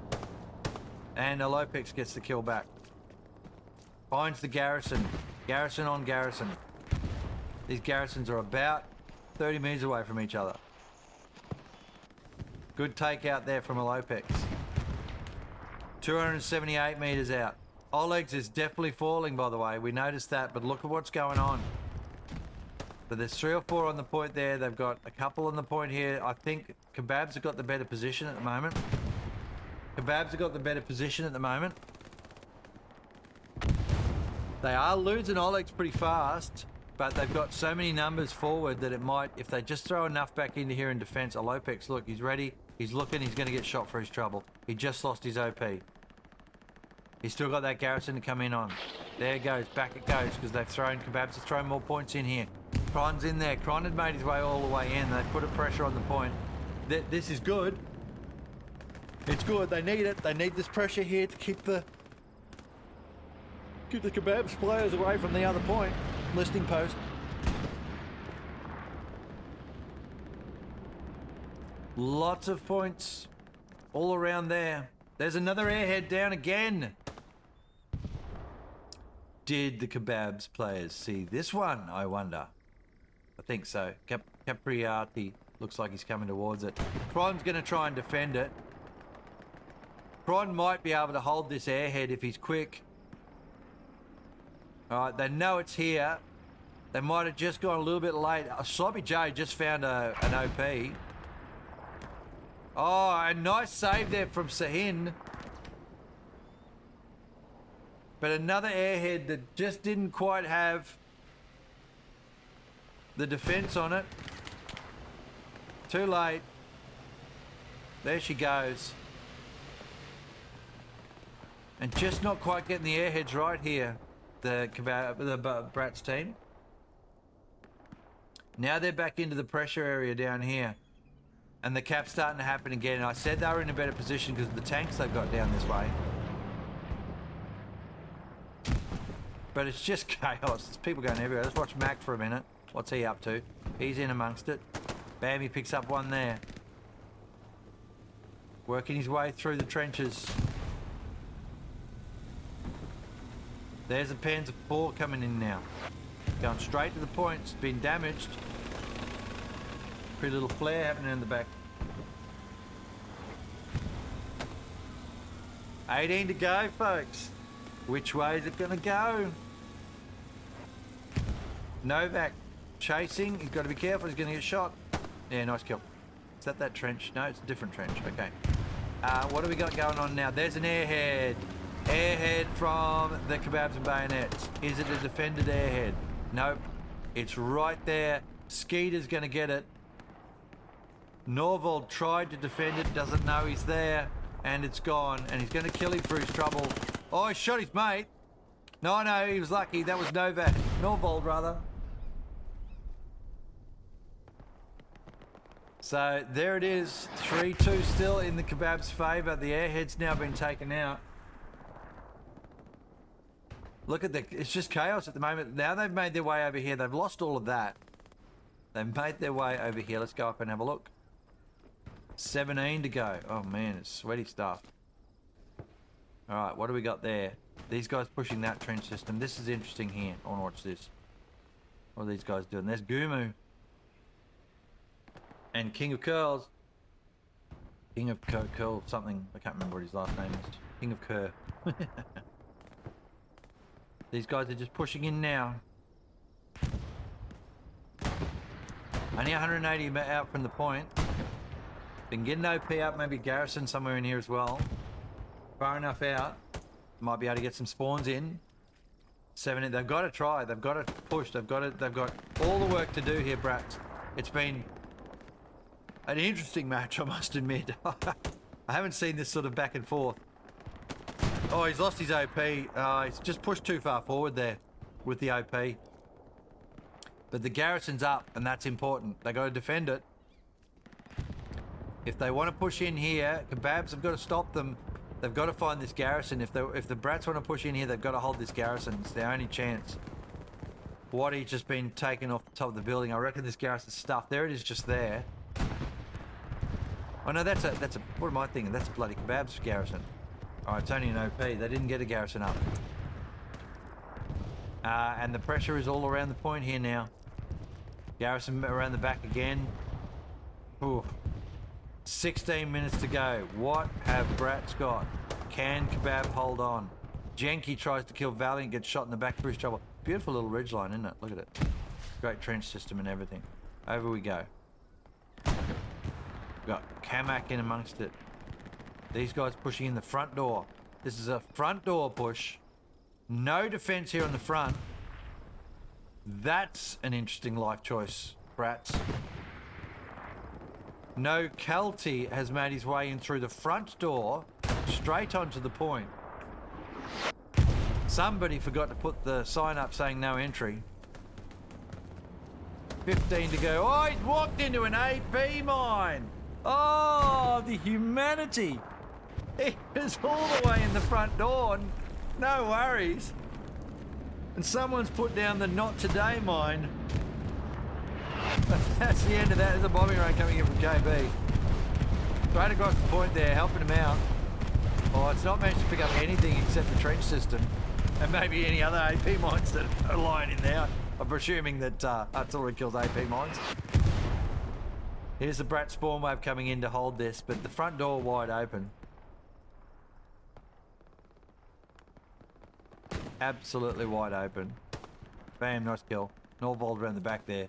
And Alopex gets the kill back. Finds the Garrison. Garrison on Garrison. These Garrisons are about 30 meters away from each other. Good takeout there from Alopex. 278 meters out. Oleg's is definitely falling, by the way. We noticed that, but look at what's going on. So there's 3 or 4 on the point there. They've got a couple on the point here. I think Kebabs have got the better position at the moment. Kebabs have got the better position at the moment. They are losing Oleg's pretty fast, but they've got so many numbers forward that it might, if they just throw enough back into here in defense. Alopex, look, he's ready. He's looking. He's going to get shot for his trouble. He just lost his OP. He's still got that Garrison to come in on. There it goes. Back it goes because they've thrown Kebabs. Have thrown more points in here. Kron's in there. Kron had made his way all the way in. They put a pressure on the point. This is good. It's good. They need it. They need this pressure here to keep the Kebabs players away from the other point. Listing post. Lots of points all around there. There's another airhead down again. Did the Kebabs players see this one, I wonder? I think so. Capriati looks like he's coming towards it. Kron's going to try and defend it. Kron might be able to hold this airhead if he's quick. Alright, they know it's here. They might have just gone a little bit late. Sloppy J just found an OP. Oh, a nice save there from Sahin. But another airhead that just didn't quite have the defense on it. Too late. There she goes. And just not quite getting the airheads right here. The Bratz team. Now they're back into the pressure area down here. And the cap's starting to happen again. And I said they were in a better position because of the tanks they've got down this way. But it's just chaos. There's people going everywhere. Let's watch Mac for a minute. What's he up to? He's in amongst it. Bam, he picks up one there. Working his way through the trenches. There's a Panzer IV coming in now. Going straight to the point. It's been damaged. Pretty little flare happening in the back. 18 to go, folks. Which way is it going to go? Novak chasing. He's got to be careful. He's going to get shot. Yeah, nice kill. Is that trench? No, it's a different trench. Okay. What do we got going on now? There's an airhead. Airhead from the Kebabs and Bayonets. Is it a defended airhead? Nope. It's right there. Skeeter's going to get it. Norvald tried to defend it. Doesn't know he's there. And it's gone. And he's going to kill him for his trouble. Oh, he shot his mate. No, he was lucky. That was Novak. Norvald, rather. So there it is. 3-2 still in the Kebabs' favour. The airhead's now been taken out. Look at it's just chaos at the moment. Now they've made their way over here. They've lost all of that. They've made their way over here. Let's go up and have a look. 17 to go. Oh man, it's sweaty stuff. All right, what do we got there? These guys pushing that trench system. This is interesting here. I want to watch this. What are these guys doing? There's Gumu. And King of Curls. King of Curl something. I can't remember what his last name is. King of Cur. These guys are just pushing in now. Only 180 out from the point. Been getting OP up, maybe garrison somewhere in here as well. Far enough out. Might be able to get some spawns in. 7. They've got to try. They've got to push. They've got all the work to do here, Bratz. It's been an interesting match, I must admit. I haven't seen this sort of back and forth. Oh, he's lost his OP. He's just pushed too far forward there with the OP. But the garrison's up, and that's important. They got to defend it. If they want to push in here, Kebabs have got to stop them. They've got to find this garrison. If the Bratz want to push in here, they've got to hold this garrison. It's their only chance. Waddy's just been taken off the top of the building. I reckon this garrison's stuffed. There it is, just there. Oh no, that's a. What am I thinking? That's a bloody Kebabs garrison. All right, it's only an OP. They didn't get a garrison up. And the pressure is all around the point here now. Garrison around the back again. Ooh. 16 minutes to go. What have Bratz got? Can Kebab hold on? Jenky tries to kill Valiant, gets shot in the back for his trouble. Beautiful little ridgeline, isn't it? Look at it. Great trench system and everything. Over we go. We've got Kamak in amongst it. These guys pushing in the front door. This is a front door push. No defense here on the front. That's an interesting life choice, Bratz. No Kelty has made his way in through the front door, straight onto the point. Somebody forgot to put the sign up saying no entry. 15 to go. Oh, he's walked into an AP mine. Oh, the humanity. He is all the way in the front door. No worries. And someone's put down the not today mine. That's the end of that. There's a bombing rain coming in from KB. Right across the point there, helping him out. Oh, it's not managed to pick up anything except the trench system. And maybe any other AP mines that are lying in there. I'm presuming that artillery kills AP mines. Here's the Bratz spawn wave coming in to hold this, but the front door wide open. Absolutely wide open. Bam, nice kill. Norvald around the back there.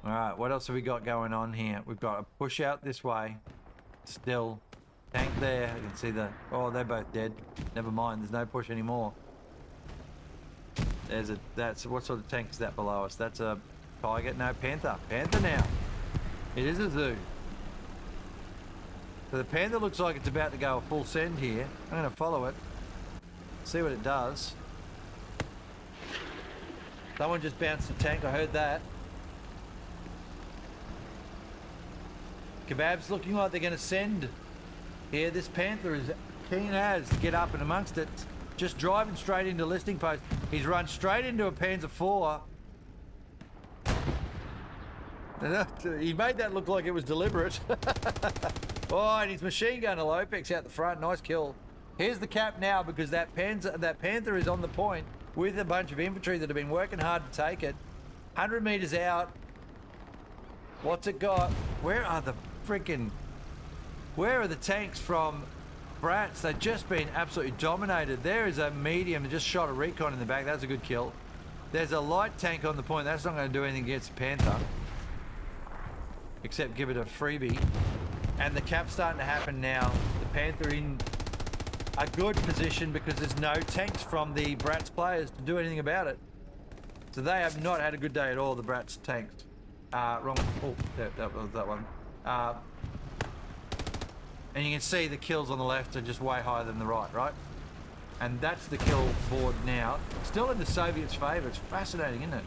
Alright, what else have we got going on here? We've got a push out this way. Still. Tank there. I can see the... Oh, they're both dead. Never mind. There's no push anymore. There's a... That's... What sort of tank is that below us? That's a tiger. No, panther. Panther now. It is a zoo. So the panther looks like it's about to go a full send here. I'm going to follow it. See what it does. Someone just bounced the tank. I heard that. Kebabs looking like they're going to send. Here, this panther is keen as to get up and amongst it. Just driving straight into listing post. He's run straight into a Panzer IV. He made that look like it was deliberate. Oh, and his machine gun to Lopex out the front. Nice kill. Here's the cap now because that panther is on the point with a bunch of infantry that have been working hard to take it. 100 meters out. What's it got? Where are the freaking... Where are the tanks from Bratz? They've just been absolutely dominated. There is a medium that just shot a recon in the back. That's a good kill. There's a light tank on the point. That's not going to do anything against the Panther. Except give it a freebie. And the cap's starting to happen now. The Panther in a good position because there's no tanks from the Bratz players to do anything about it. So they have not had a good day at all, the Bratz tanks. Wrong. Oh, that was that one. And you can see the kills on the left are just way higher than the right? And that's the kill board now. Still in the Soviets' favour. It's fascinating, isn't it?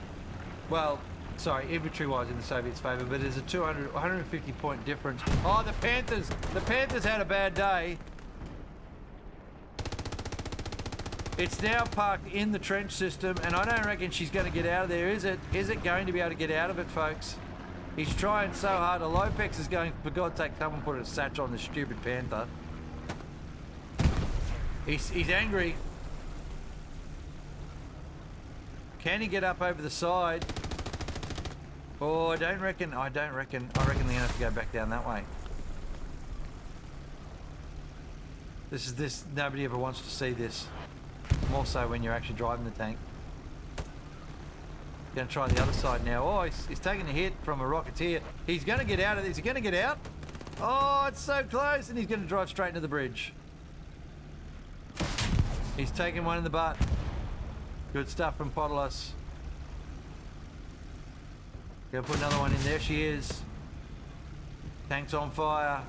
Well, sorry, infantry-wise in the Soviets' favour, but there's a 150 point difference. Oh, the Panthers had a bad day. It's now parked in the trench system, and I don't reckon she's going to get out of there, is it? Is it going to be able to get out of it, folks? He's trying so hard. A Lopex is going, for God's sake, someone put a satchel on this stupid Panther. He's angry. Can he get up over the side? Oh, I reckon they're going to have to go back down that way. Nobody ever wants to see this. More so when you're actually driving the tank. Going to try the other side now. Oh, he's taking a hit from a Rocketeer. He's going to get out of this. Is he going to get out? Oh, it's so close, and he's going to drive straight into the bridge. He's taking one in the butt. Good stuff from Podolos. Going to put another one in. There she is. Tank's on fire.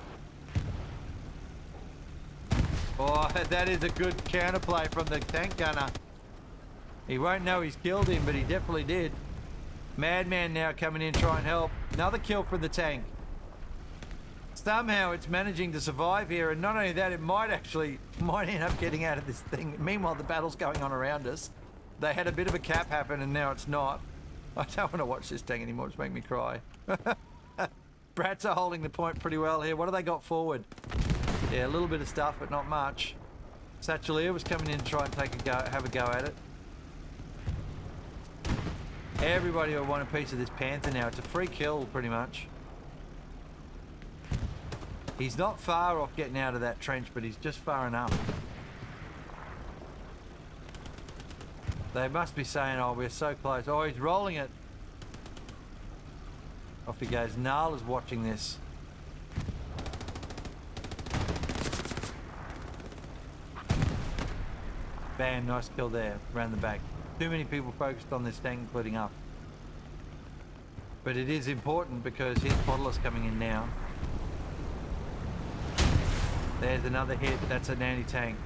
Oh, that is a good counterplay from the tank gunner. He won't know he's killed him, but he definitely did. Madman now coming in, try and help. Another kill from the tank. Somehow it's managing to survive here, and not only that, it might end up getting out of this thing. Meanwhile, the battle's going on around us. They had a bit of a cap happen, and now it's not. I don't want to watch this tank anymore. It's making me cry. Bratz are holding the point pretty well here. What have they got forward? Yeah, a little bit of stuff, but not much. Satchelier was coming in to try and have a go at it. Everybody will want a piece of this Panther now. It's a free kill, pretty much. He's not far off getting out of that trench, but he's just far enough. They must be saying, oh, we're so close. Oh, he's rolling it. Off he goes. Nal is watching this. Bam, nice kill there. Around the back. Too many people focused on this tank, including us. But it is important because here's Podolos coming in now. There's another hit. That's an anti-tank.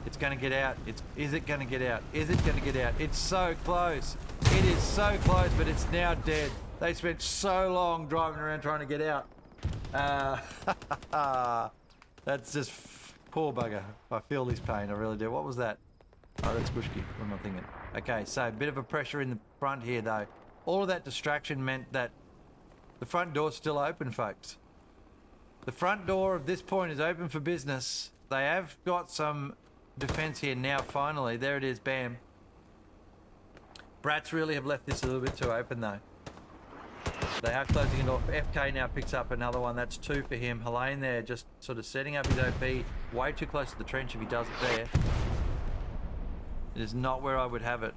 It's going to get out. Is it going to get out? Is it going to get out? It's so close. It is so close, but it's now dead. They spent so long driving around trying to get out. That's just poor bugger. I feel his pain. I really do. What was that? Oh, that's Bushki. What am I thinking? Okay, so a bit of a pressure in the front here, though. All of that distraction meant that the front door's still open, folks. The front door of this point is open for business. They have got some defense here now, finally. There it is, bam. Bratz really have left this a little bit too open, though. They are closing it off. FK now picks up another one. That's 2 for him. Helene there just sort of setting up his OP. Way too close to the trench if he does it there. It is not where I would have it.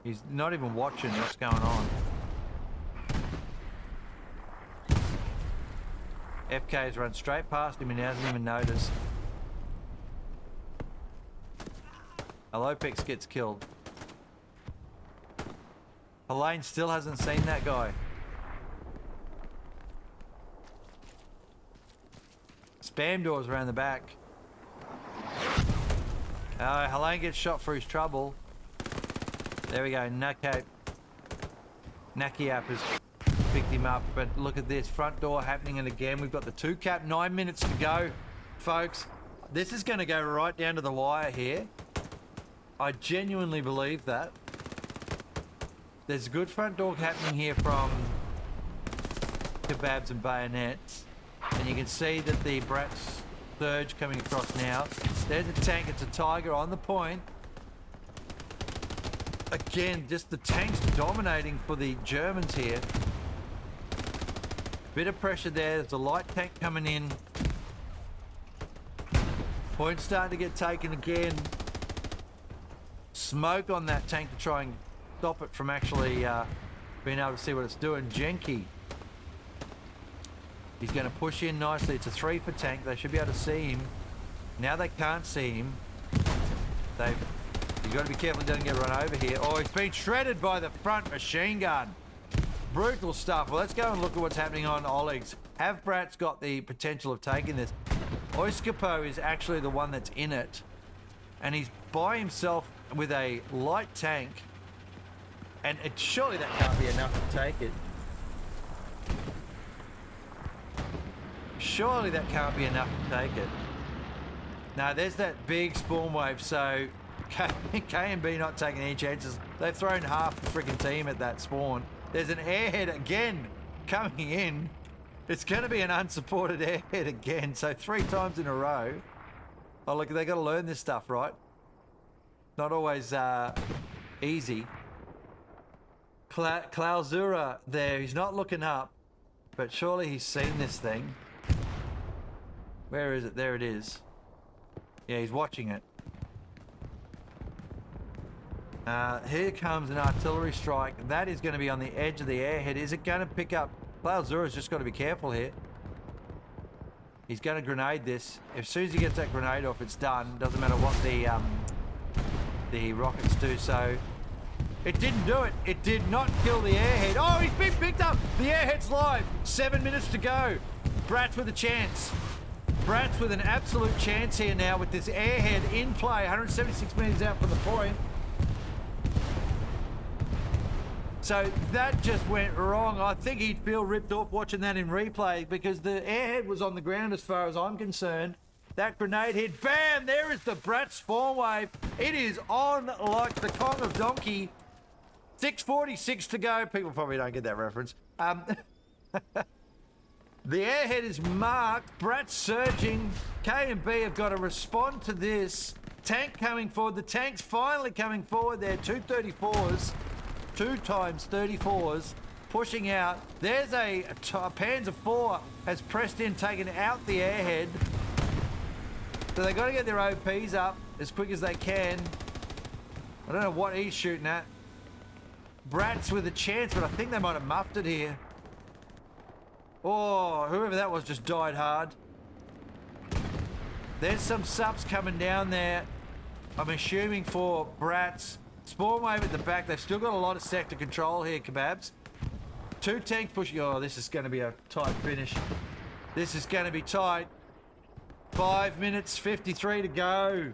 He's not even watching what's going on. FK's run straight past him and he hasn't even noticed. Alopix gets killed. Helene still hasn't seen that guy. Spam doors around the back. Helene gets shot for his trouble. There we go. Nakiap has picked him up, but look at this front door happening, and again we've got the 2 cap. 9 minutes to go, folks. This is going to go right down to the wire here. I genuinely believe that. There's a good front door happening here from Kebabs and Bayonets, and you can see that the Bratz surge coming across now. There's a tank. It's a Tiger on the point. Again, just the tanks dominating for the Germans here. Bit of pressure there. There's a light tank coming in. Point starting to get taken again. Smoke on that tank to try and stop it from actually being able to see what it's doing. Genki. He's going to push in nicely. It's a 3 for tank. They should be able to see him. Now they can't see him. You've got to be careful he doesn't get run over here. Oh, he's been shredded by the front machine gun. Brutal stuff. Well, let's go and look at what's happening on Oleg's. Have Bratz got the potential of taking this? Oyskapo is actually the one that's in it. And he's by himself with a light tank. And surely that can't be enough to take it. Surely that can't be enough to take it. Now, there's that big spawn wave, so K&B not taking any chances. They've thrown half the freaking team at that spawn. There's an airhead again coming in. It's going to be an unsupported airhead again, so 3 times in a row. Oh, look, they got to learn this stuff, right? Not always easy. Klausura there, he's not looking up, but surely he's seen this thing. Where is it? There it is. Yeah, he's watching it. Here comes an artillery strike. That is going to be on the edge of the airhead. Is it going to pick up? Klausura's just got to be careful here. He's going to grenade this. As soon as he gets that grenade off, it's done. Doesn't matter what the rockets do. So it didn't do it. It did not kill the airhead. Oh, he's been picked up. The airhead's live. 7 minutes to go. Bratz with a chance. Bratz with an absolute chance here now with this airhead in play. 176 meters out from the point. So that just went wrong. I think he'd feel ripped off watching that in replay because the airhead was on the ground as far as I'm concerned. That grenade hit. Bam! There is the Bratz spawn wave. It is on like the Kong of Donkey. 6:46 to go. People probably don't get that reference. The airhead is marked. Bratz surging. K&B have got to respond to this. Tank coming forward. The tank's finally coming forward there. 234s. 2 times 34s. Pushing out. There's a Panzer IV has pressed in, taken out the airhead. So they've got to get their OPs up as quick as they can. I don't know what he's shooting at. Bratz with a chance, but I think they might have muffed it here. Oh, whoever that was just died hard. There's some subs coming down there. I'm assuming for Bratz. Spawn wave at the back. They've still got a lot of sector control here, Kebabs. 2 tanks pushing. Oh, this is going to be a tight finish. This is going to be tight. 5 minutes, 53 to go.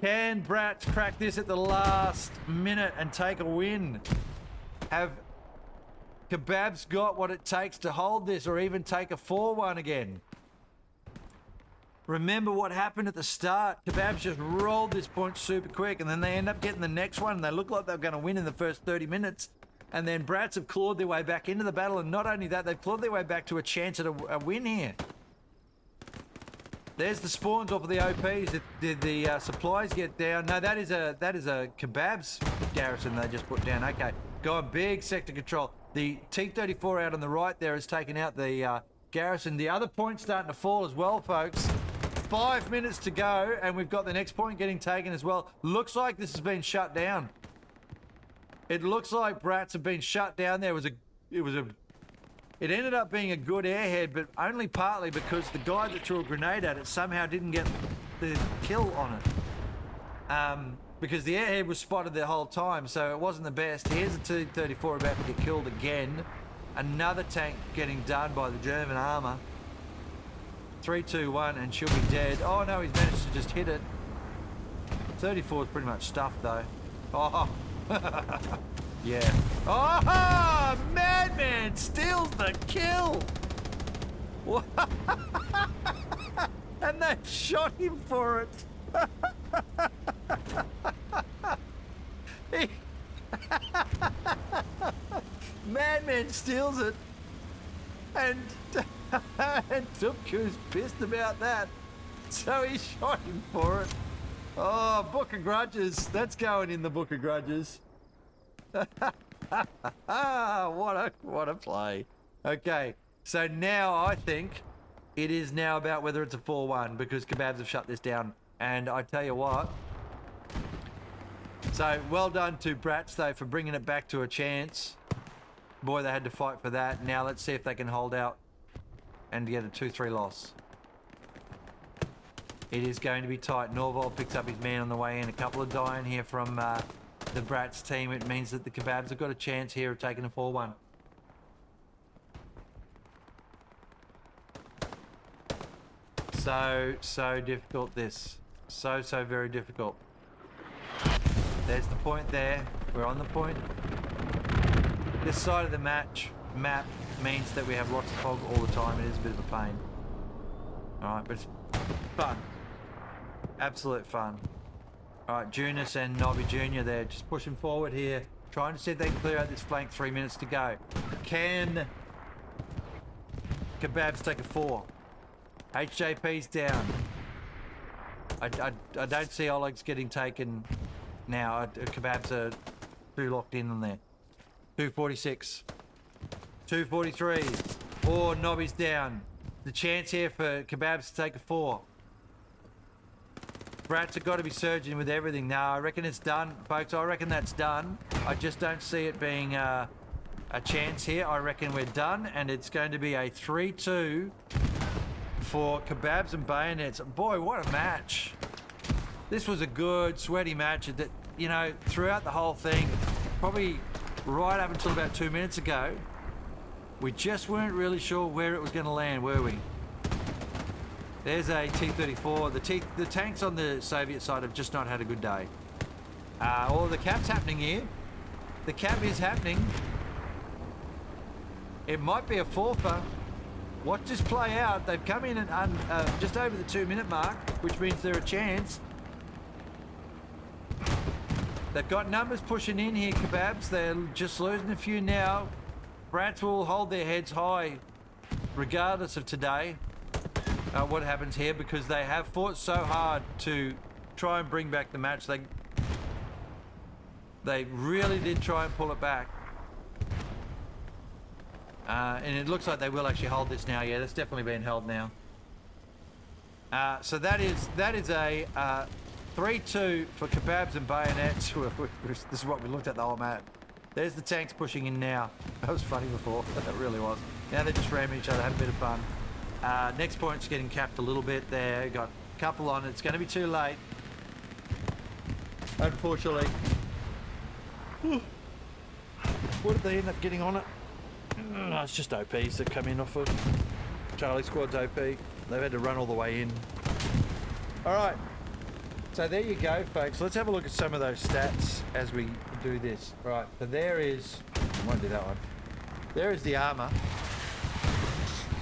Can Bratz crack this at the last minute and take a win? Have Kebabs got what it takes to hold this or even take a 4-1 again? Remember what happened at the start. Kebabs just rolled this point super quick and then they end up getting the next one and they look like they're going to win in the first 30 minutes. And then Bratz have clawed their way back into the battle, and not only that, they've clawed their way back to a chance at a win here. There's the spawns off of the OPs. Did the supplies get down? No, that is a Kebabs garrison they just put down. Okay, going big sector control. The T-34 out on the right there has taken out the garrison. The other point's starting to fall as well, folks. 5 minutes to go, and we've got the next point getting taken as well. Looks like this has been shut down. It looks like Bratz have been shut down. It was a It ended up being a good airhead, but only partly because the guy that threw a grenade at it somehow didn't get the kill on it. Because the airhead was spotted the whole time, so it wasn't the best. Here's a T-34 about to get killed again. Another tank getting done by the German armor. 3, 2, 1, and she'll be dead. Oh no, he's managed to just hit it. 34 is pretty much stuffed though. Oh, yeah. Oh, Madman steals the kill. And they shot him for it. Madman steals it, and Tupku's pissed about that, so he shot him for it. Oh, Book of Grudges. That's going in the Book of Grudges. What a play. Okay, so now I think it is now about whether it's a 4-1 because Kebabs have shut this down. And I tell you what, so well done to Bratz though for bringing it back to a chance. Boy, they had to fight for that. Now let's see if they can hold out and get a 2-3 loss. It is going to be tight. Norval picks up his man on the way in. A couple of dying here from the Bratz team. It means that the Kebabs have got a chance here of taking a 4-1. So difficult this. So very difficult. There's the point there. We're on the point. This side of the map means that we have lots of fog all the time. It is a bit of a pain. Alright, but it's fun. Absolute fun. Alright, Junus and Nobby Jr. there just pushing forward here. Trying to see if they can clear out this flank. 3 minutes to go. Can Kebabs take a 4? HJP's down. I don't see Oleg's getting taken now. Kebabs are too locked in on there. 246. 243. Oh, Nobby's down. The chance here for Kebabs to take a 4. Bratz have got to be surging with everything. Now, I reckon it's done, folks. I reckon that's done. I just don't see it being a chance here. I reckon we're done, and it's going to be a 3-2 for Kebabs and Bayonets. Boy, what a match. This was a good, sweaty match that, you know, throughout the whole thing, probably right up until about 2 minutes ago, we just weren't really sure where it was going to land, were we? There's a T-34. The tanks on the Soviet side have just not had a good day. The cap's happening here. The cap is happening. It might be a forfer. Watch this play out. They've come in at just over the 2-minute mark, which means they're a chance. They've got numbers pushing in here, Kebabs. They're just losing a few now. Bratz will hold their heads high regardless of today. What happens here, because they have fought so hard to try and bring back the match. They really did try and pull it back. And it looks like they will actually hold this now. Yeah, that's definitely been held now. So that is a 3-2 for Kebabs and Bayonets. This is what we looked at the whole map. There's the tanks pushing in now. That was funny before. That really was. Now they're just ramming each other, having a bit of fun. Next point's getting capped a little bit there. Got a couple on it. It's going to be too late, unfortunately. What did they end up getting on it? No, it's just OPs that come in off of Charlie Squad's OP. They've had to run all the way in. Alright, so there you go, folks. Let's have a look at some of those stats as we do this. Right, so there is... I won't do that one. There is the armour.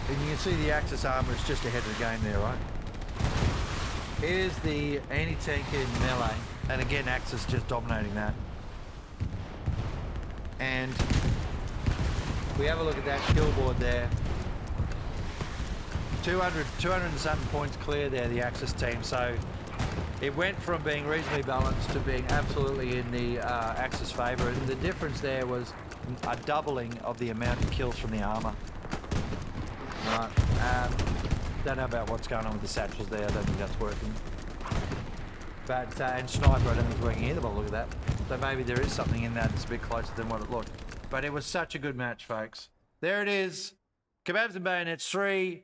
And you can see the Axis armour is just ahead of the game there, right? Here's the anti-tank in melee. And again, Axis just dominating that. And we have a look at that kill board there. 200 and something points clear there, the Axis team. So it went from being reasonably balanced to being absolutely in the Axis favour. And the difference there was a doubling of the amount of kills from the armour. Right. Don't know about what's going on with the satchels there. I don't think that's working. But, and Sniper, I don't think it's working either, but look at that. So maybe there is something in that that's a bit closer than what it looked. But it was such a good match, folks. There it is. Kebabs and Bayonets 3,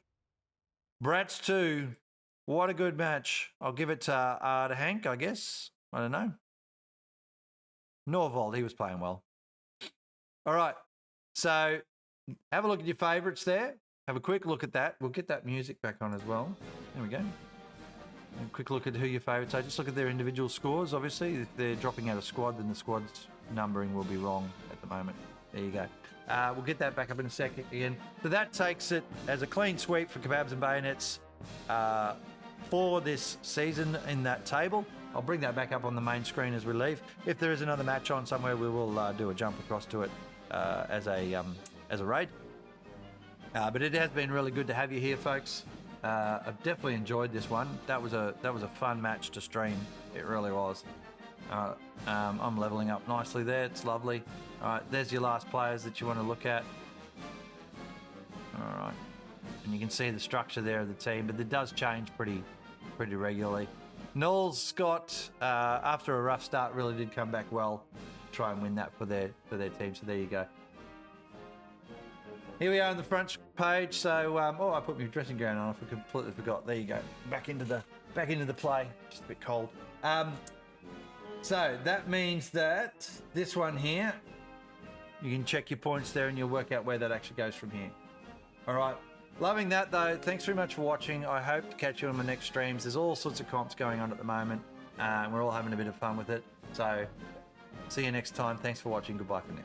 Bratz 2. What a good match. I'll give it to Hank, I guess. I don't know. Norvold, he was playing well. All right. So have a look at your favourites there. Have a quick look at that. We'll get that music back on as well. There we go. A quick look at who your favourites are. Just look at their individual scores, obviously. If they're dropping out a squad, then the squad's numbering will be wrong at the moment. There you go. We'll get that back up in a second again. So that takes it as a clean sweep for Kebabs and Bayonets for this season in that table. I'll bring that back up on the main screen as we leave. If there is another match on somewhere, we will do a jump across to it as a raid. But it has been really good to have you here, folks. I've definitely enjoyed this one. That was a fun match to stream. It really was. I'm leveling up nicely there. It's lovely. All right, there's your last players that you want to look at. All right, and you can see the structure there of the team, but it does change pretty regularly. Noel's Scott, after a rough start, really did come back well. Try and win that for their team. So there you go. Here we are on the front page. So, I put my dressing gown on. I completely forgot. There you go. Back into the play. Just a bit cold. So that means that this one here, you can check your points there, and you'll work out where that actually goes from here. All right. Loving that though. Thanks very much for watching. I hope to catch you on my next streams. There's all sorts of comps going on at the moment. We're all having a bit of fun with it. So, see you next time. Thanks for watching. Goodbye for now.